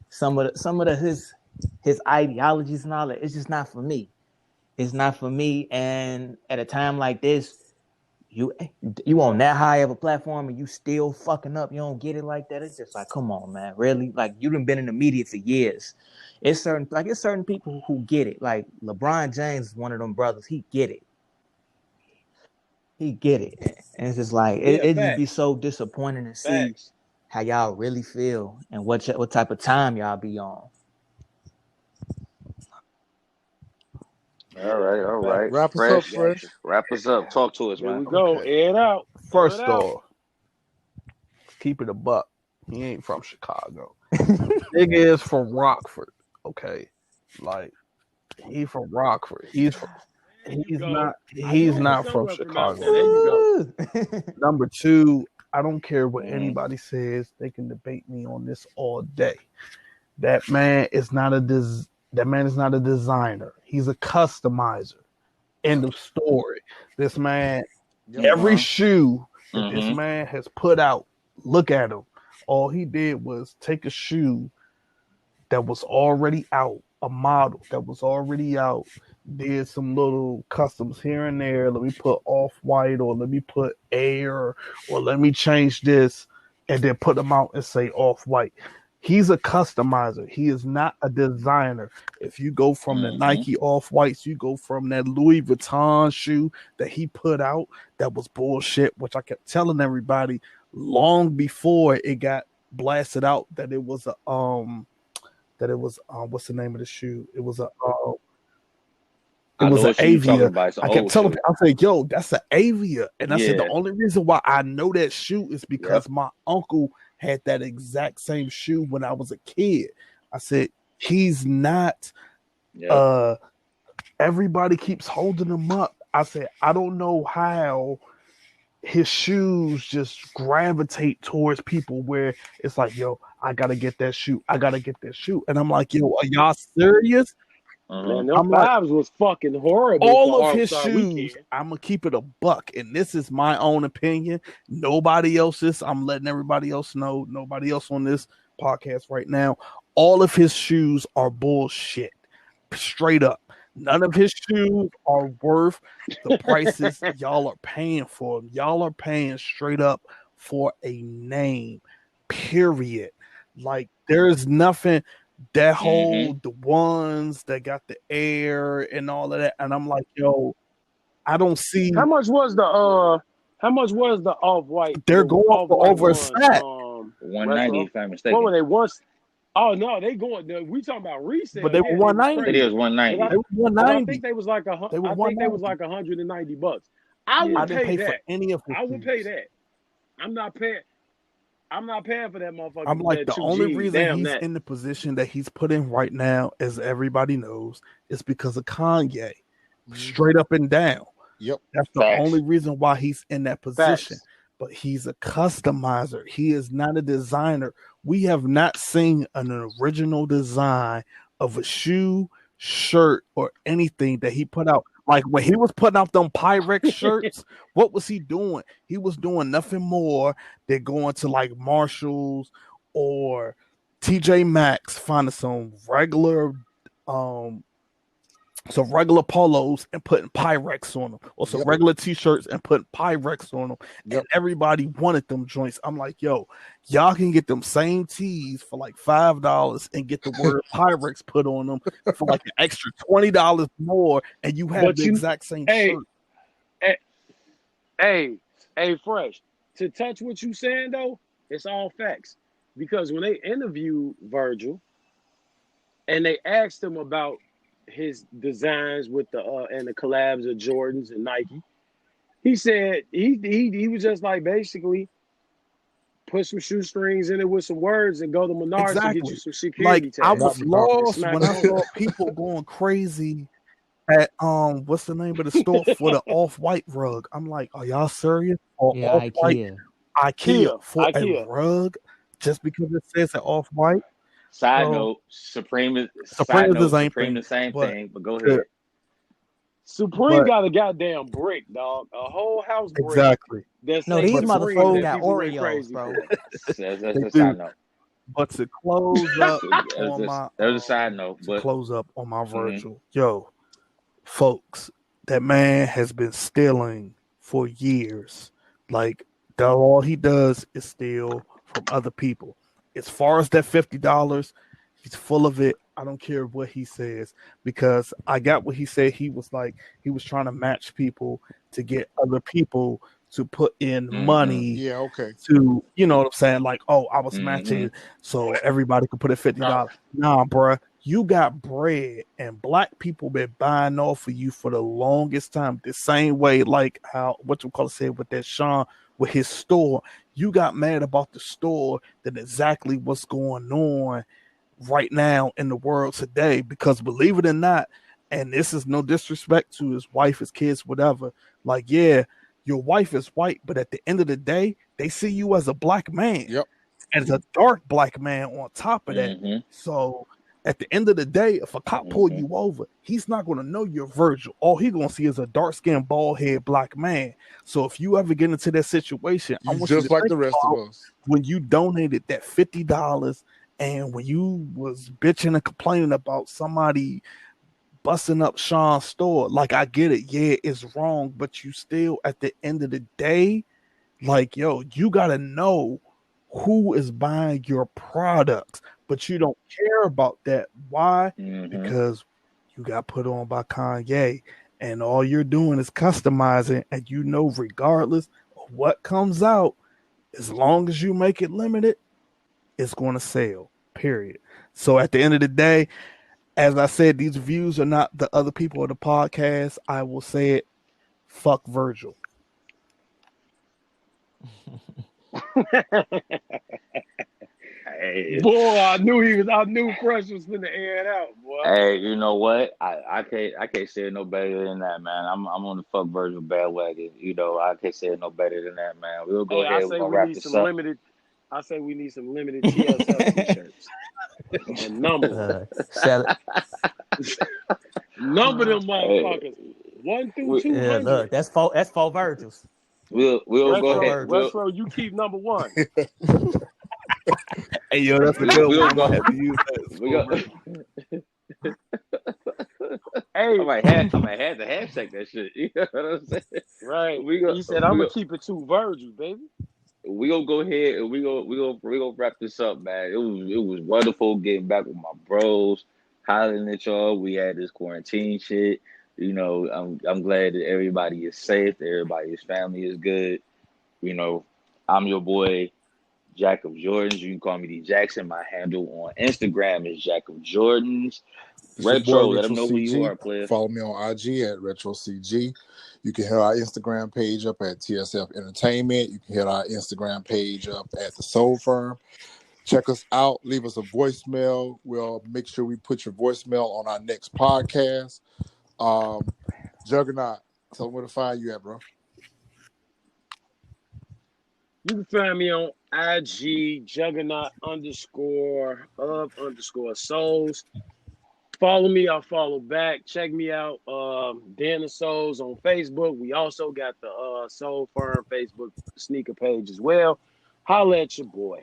some of his ideologies and all that, it's just not for me. It's not for me. And at a time like this, you on that high of a platform and you still fucking up. You don't get it like that. It's just like, come on, man, really? Like, you done been in the media for years. It's certain people who get it. Like LeBron James is one of them brothers. He get it. And it's just like it just be so disappointing to see how y'all really feel and what type of time y'all be on. All right. Wrap us up, Fresh. Wrap us up. Talk to us, man. Here we go. Air it out. First off, keep it a buck. He ain't from Chicago. Nigga is from Rockford. Okay, like he from Rockford. He's not from Chicago. There you go. Number two, I don't care what anybody says. They can debate me on this all day. That man is not a designer. He's a customizer. End of story. This man, every shoe that this man has put out, look at him. All he did was take a shoe that was already out, a model that was already out, did some little customs here and there. Let me put off-white, or let me put air, or let me change this, and then put them out and say off-white. He's a customizer. He is not a designer. If you go from the Nike off-whites, you go from that Louis Vuitton shoe that he put out, that was bullshit, which I kept telling everybody long before it got blasted out that it was a what's the name of the shoe? It was an Avia. I kept telling people, I said, yo, that's an Avia. And I said, the only reason why I know that shoe is because my uncle had that exact same shoe when I was a kid. I said, he's not, everybody keeps holding him up. I said, I don't know how his shoes just gravitate towards people where it's like, yo, I gotta get that shoe. I gotta get that shoe. And I'm like, yo, are y'all serious? Man, them vibes was fucking horrible. All of his shoes, I'm gonna keep it a buck, and this is my own opinion. Nobody else's. I'm letting everybody else know. Nobody else on this podcast right now. All of his shoes are bullshit. Straight up. None of his shoes are worth the prices y'all are paying for them. Y'all are paying straight up for a name, period. Like, there's nothing, that whole, the ones that got the air and all of that. And I'm like, yo, I don't see. How much was the off-white? They're going for over a set. 190, if I'm mistaken. What were they once? Oh no, they going. We talking about resale, but they were 190. It is 190. They were 190. I think they was like $190. I would pay that. For any of I would pay that. I'm not paying for that motherfucker. I'm like, the only reason he's in the position that he's put in right now, as everybody knows, is because of Kanye. Straight up and down. Yep. That's the only reason why he's in that position. But he's a customizer. He is not a designer. We have not seen an original design of a shoe, shirt, or anything that he put out. Like, when he was putting out them Pyrex shirts, what was he doing? He was doing nothing more than going to like Marshalls or TJ Maxx, finding some regular polos and putting Pyrex on them, or some regular t-shirts and putting Pyrex on them. And everybody wanted them joints. I'm like, yo, y'all can get them same tees for like $5 and get the word Pyrex put on them for like an extra $20 more, and you have the exact same shirt. Hey, Fresh, to touch what you saying though, it's all facts. Because when they interviewed Virgil and they asked him about his designs with the and the collabs of Jordans and Nike, he said he was just like, basically put some shoestrings in it with some words and go to Menards to get you some security tags. I was lost when I saw people going crazy at what's the name of the store for the off-white rug. I'm like, are y'all serious? Or off-white IKEA for a rug just because it says an off-white? Side note, Supreme is the same thing, but go ahead. Supreme got a goddamn brick, dog. A whole house brick. Exactly. These motherfuckers got Oreos, bro. That's a side note. But to close up there's a side note. To close up on my Virgil, yo, folks, that man has been stealing for years. Like, all he does is steal from other people. As far as that $50, he's full of it. I don't care what he says, because I got what he said. He was trying to match people to get other people to put in money. Yeah, okay. To, you know what I'm saying? Like, oh, I was matching so everybody could put in $50. Nah, bruh, You got bread, and black people been buying off of you for the longest time. The same way, like how said with that Sean with his store. You got mad about the store than exactly what's going on right now in the world today. Because believe it or not, and this is no disrespect to his wife, his kids, whatever. Like, yeah, your wife is white, but at the end of the day, they see you as a black man. Yep. As a dark black man on top of that. So at the end of the day, if a cop pull you over, he's not going to know you're Virgil. All he's going to see is a dark-skinned, bald-head black man. So if you ever get into that situation, I want just you to like the rest of us. When you donated that $50 and when you was bitching and complaining about somebody busting up Sean's store, like, I get it. Yeah, it's wrong, but you still, at the end of the day, like, yo, you got to know who is buying your products, but you don't care about that. Why? Because you got put on by Kanye, and all you're doing is customizing, and you know, regardless of what comes out, as long as you make it limited, it's going to sell, period. So at the end of the day, as I said, these views are not the other people of the podcast. I will say it, fuck Virgil. Hey. Boy, I knew Fresh was finna air it out, boy. Hey, you know what? I can't say it no better than that, man. I'm on the fuck Virgil bandwagon. You know, I can't say it no better than that, man. We'll go ahead. We're gonna wrap this up. I say we need some limited TSF t-shirts. And number them. Number them motherfuckers. 1 through 200. Yeah, look, that's four Virgils. We'll go ahead. Retro, you keep number 1. Hey, yo, that's a good We'll one. go I'm ahead. gonna have to use that. Hey, I might have to hashtag that shit. You know what I'm saying? Right. He said, I'm gonna keep it 2 Virgil, baby. We gonna go ahead and we gonna wrap this up, man. It was wonderful getting back with my bros, hollering at y'all. We had this quarantine shit. You know, I'm glad that everybody is safe, that everybody's family is good. You know, I'm your boy, Jack of Jordans. You can call me D Jackson. My handle on Instagram is Jack of Jordans. Retro, let them know who you are, player. Follow me on IG at RetroCG. You can hit our Instagram page up at TSF Entertainment. You can hit our Instagram page up at The Soul Firm. Check us out. Leave us a voicemail. We'll make sure we put your voicemail on our next podcast. Juggernaut, tell them where to find you at, bro. You can find me on IG, Juggernaut _of_souls. Follow me, I'll follow back. Check me out, Den of Souls on Facebook. We also got the Soul Firm Facebook sneaker page as well. Holla at your boy.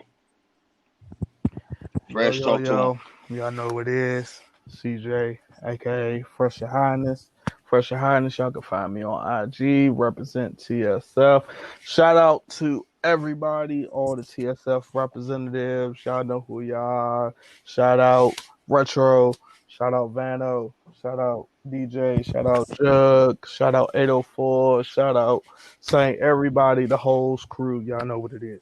Fresh yo, talk to him. Y'all know what it is. CJ, aka Fresh Your Highness. Fresh Your Highness, y'all can find me on IG, represent TSF. Shout out to everybody, all the TSF representatives. Y'all know who y'all are. Shout out Retro. Shout out Vano. Shout out DJ. Shout out Jug. Shout out 804. Shout out saying everybody, the whole crew. Y'all know what it is.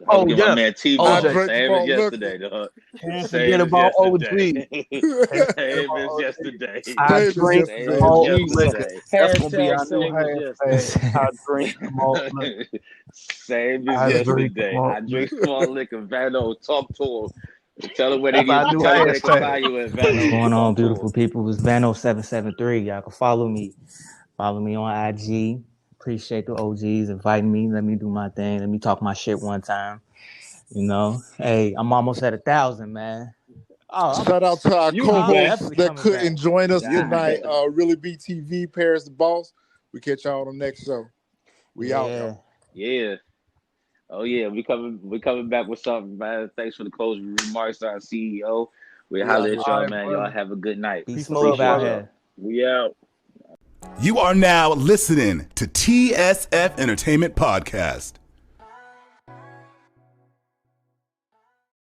Oh, yeah. My man T. OJ. Same as yesterday, dog. Can't forget about OG. Same as yesterday. I drink malt liquor. That's going to be our new hashtag. I drink malt liquor. Same as yesterday. I drink malt liquor. Vano, talk to him. Tell them where they can find you at Vano. What's going on, beautiful people? It's Vano773. Y'all can follow me. Follow me on IG. Appreciate the OGs inviting me. Let me do my thing. Let me talk my shit one time. You know, hey, I'm almost at 1,000, man. Oh, shout out to our co-hosts that couldn't join us tonight. REALLYBTV, Paris the Boss. We catch y'all on the next show. We out, y'all. Yeah. Oh yeah, we coming back with something, man. Thanks for the closing remarks, our CEO. We holler at y'all, man. Y'all have a good night. Be smooth out here. We out. You are now listening to TSF Entertainment Podcast.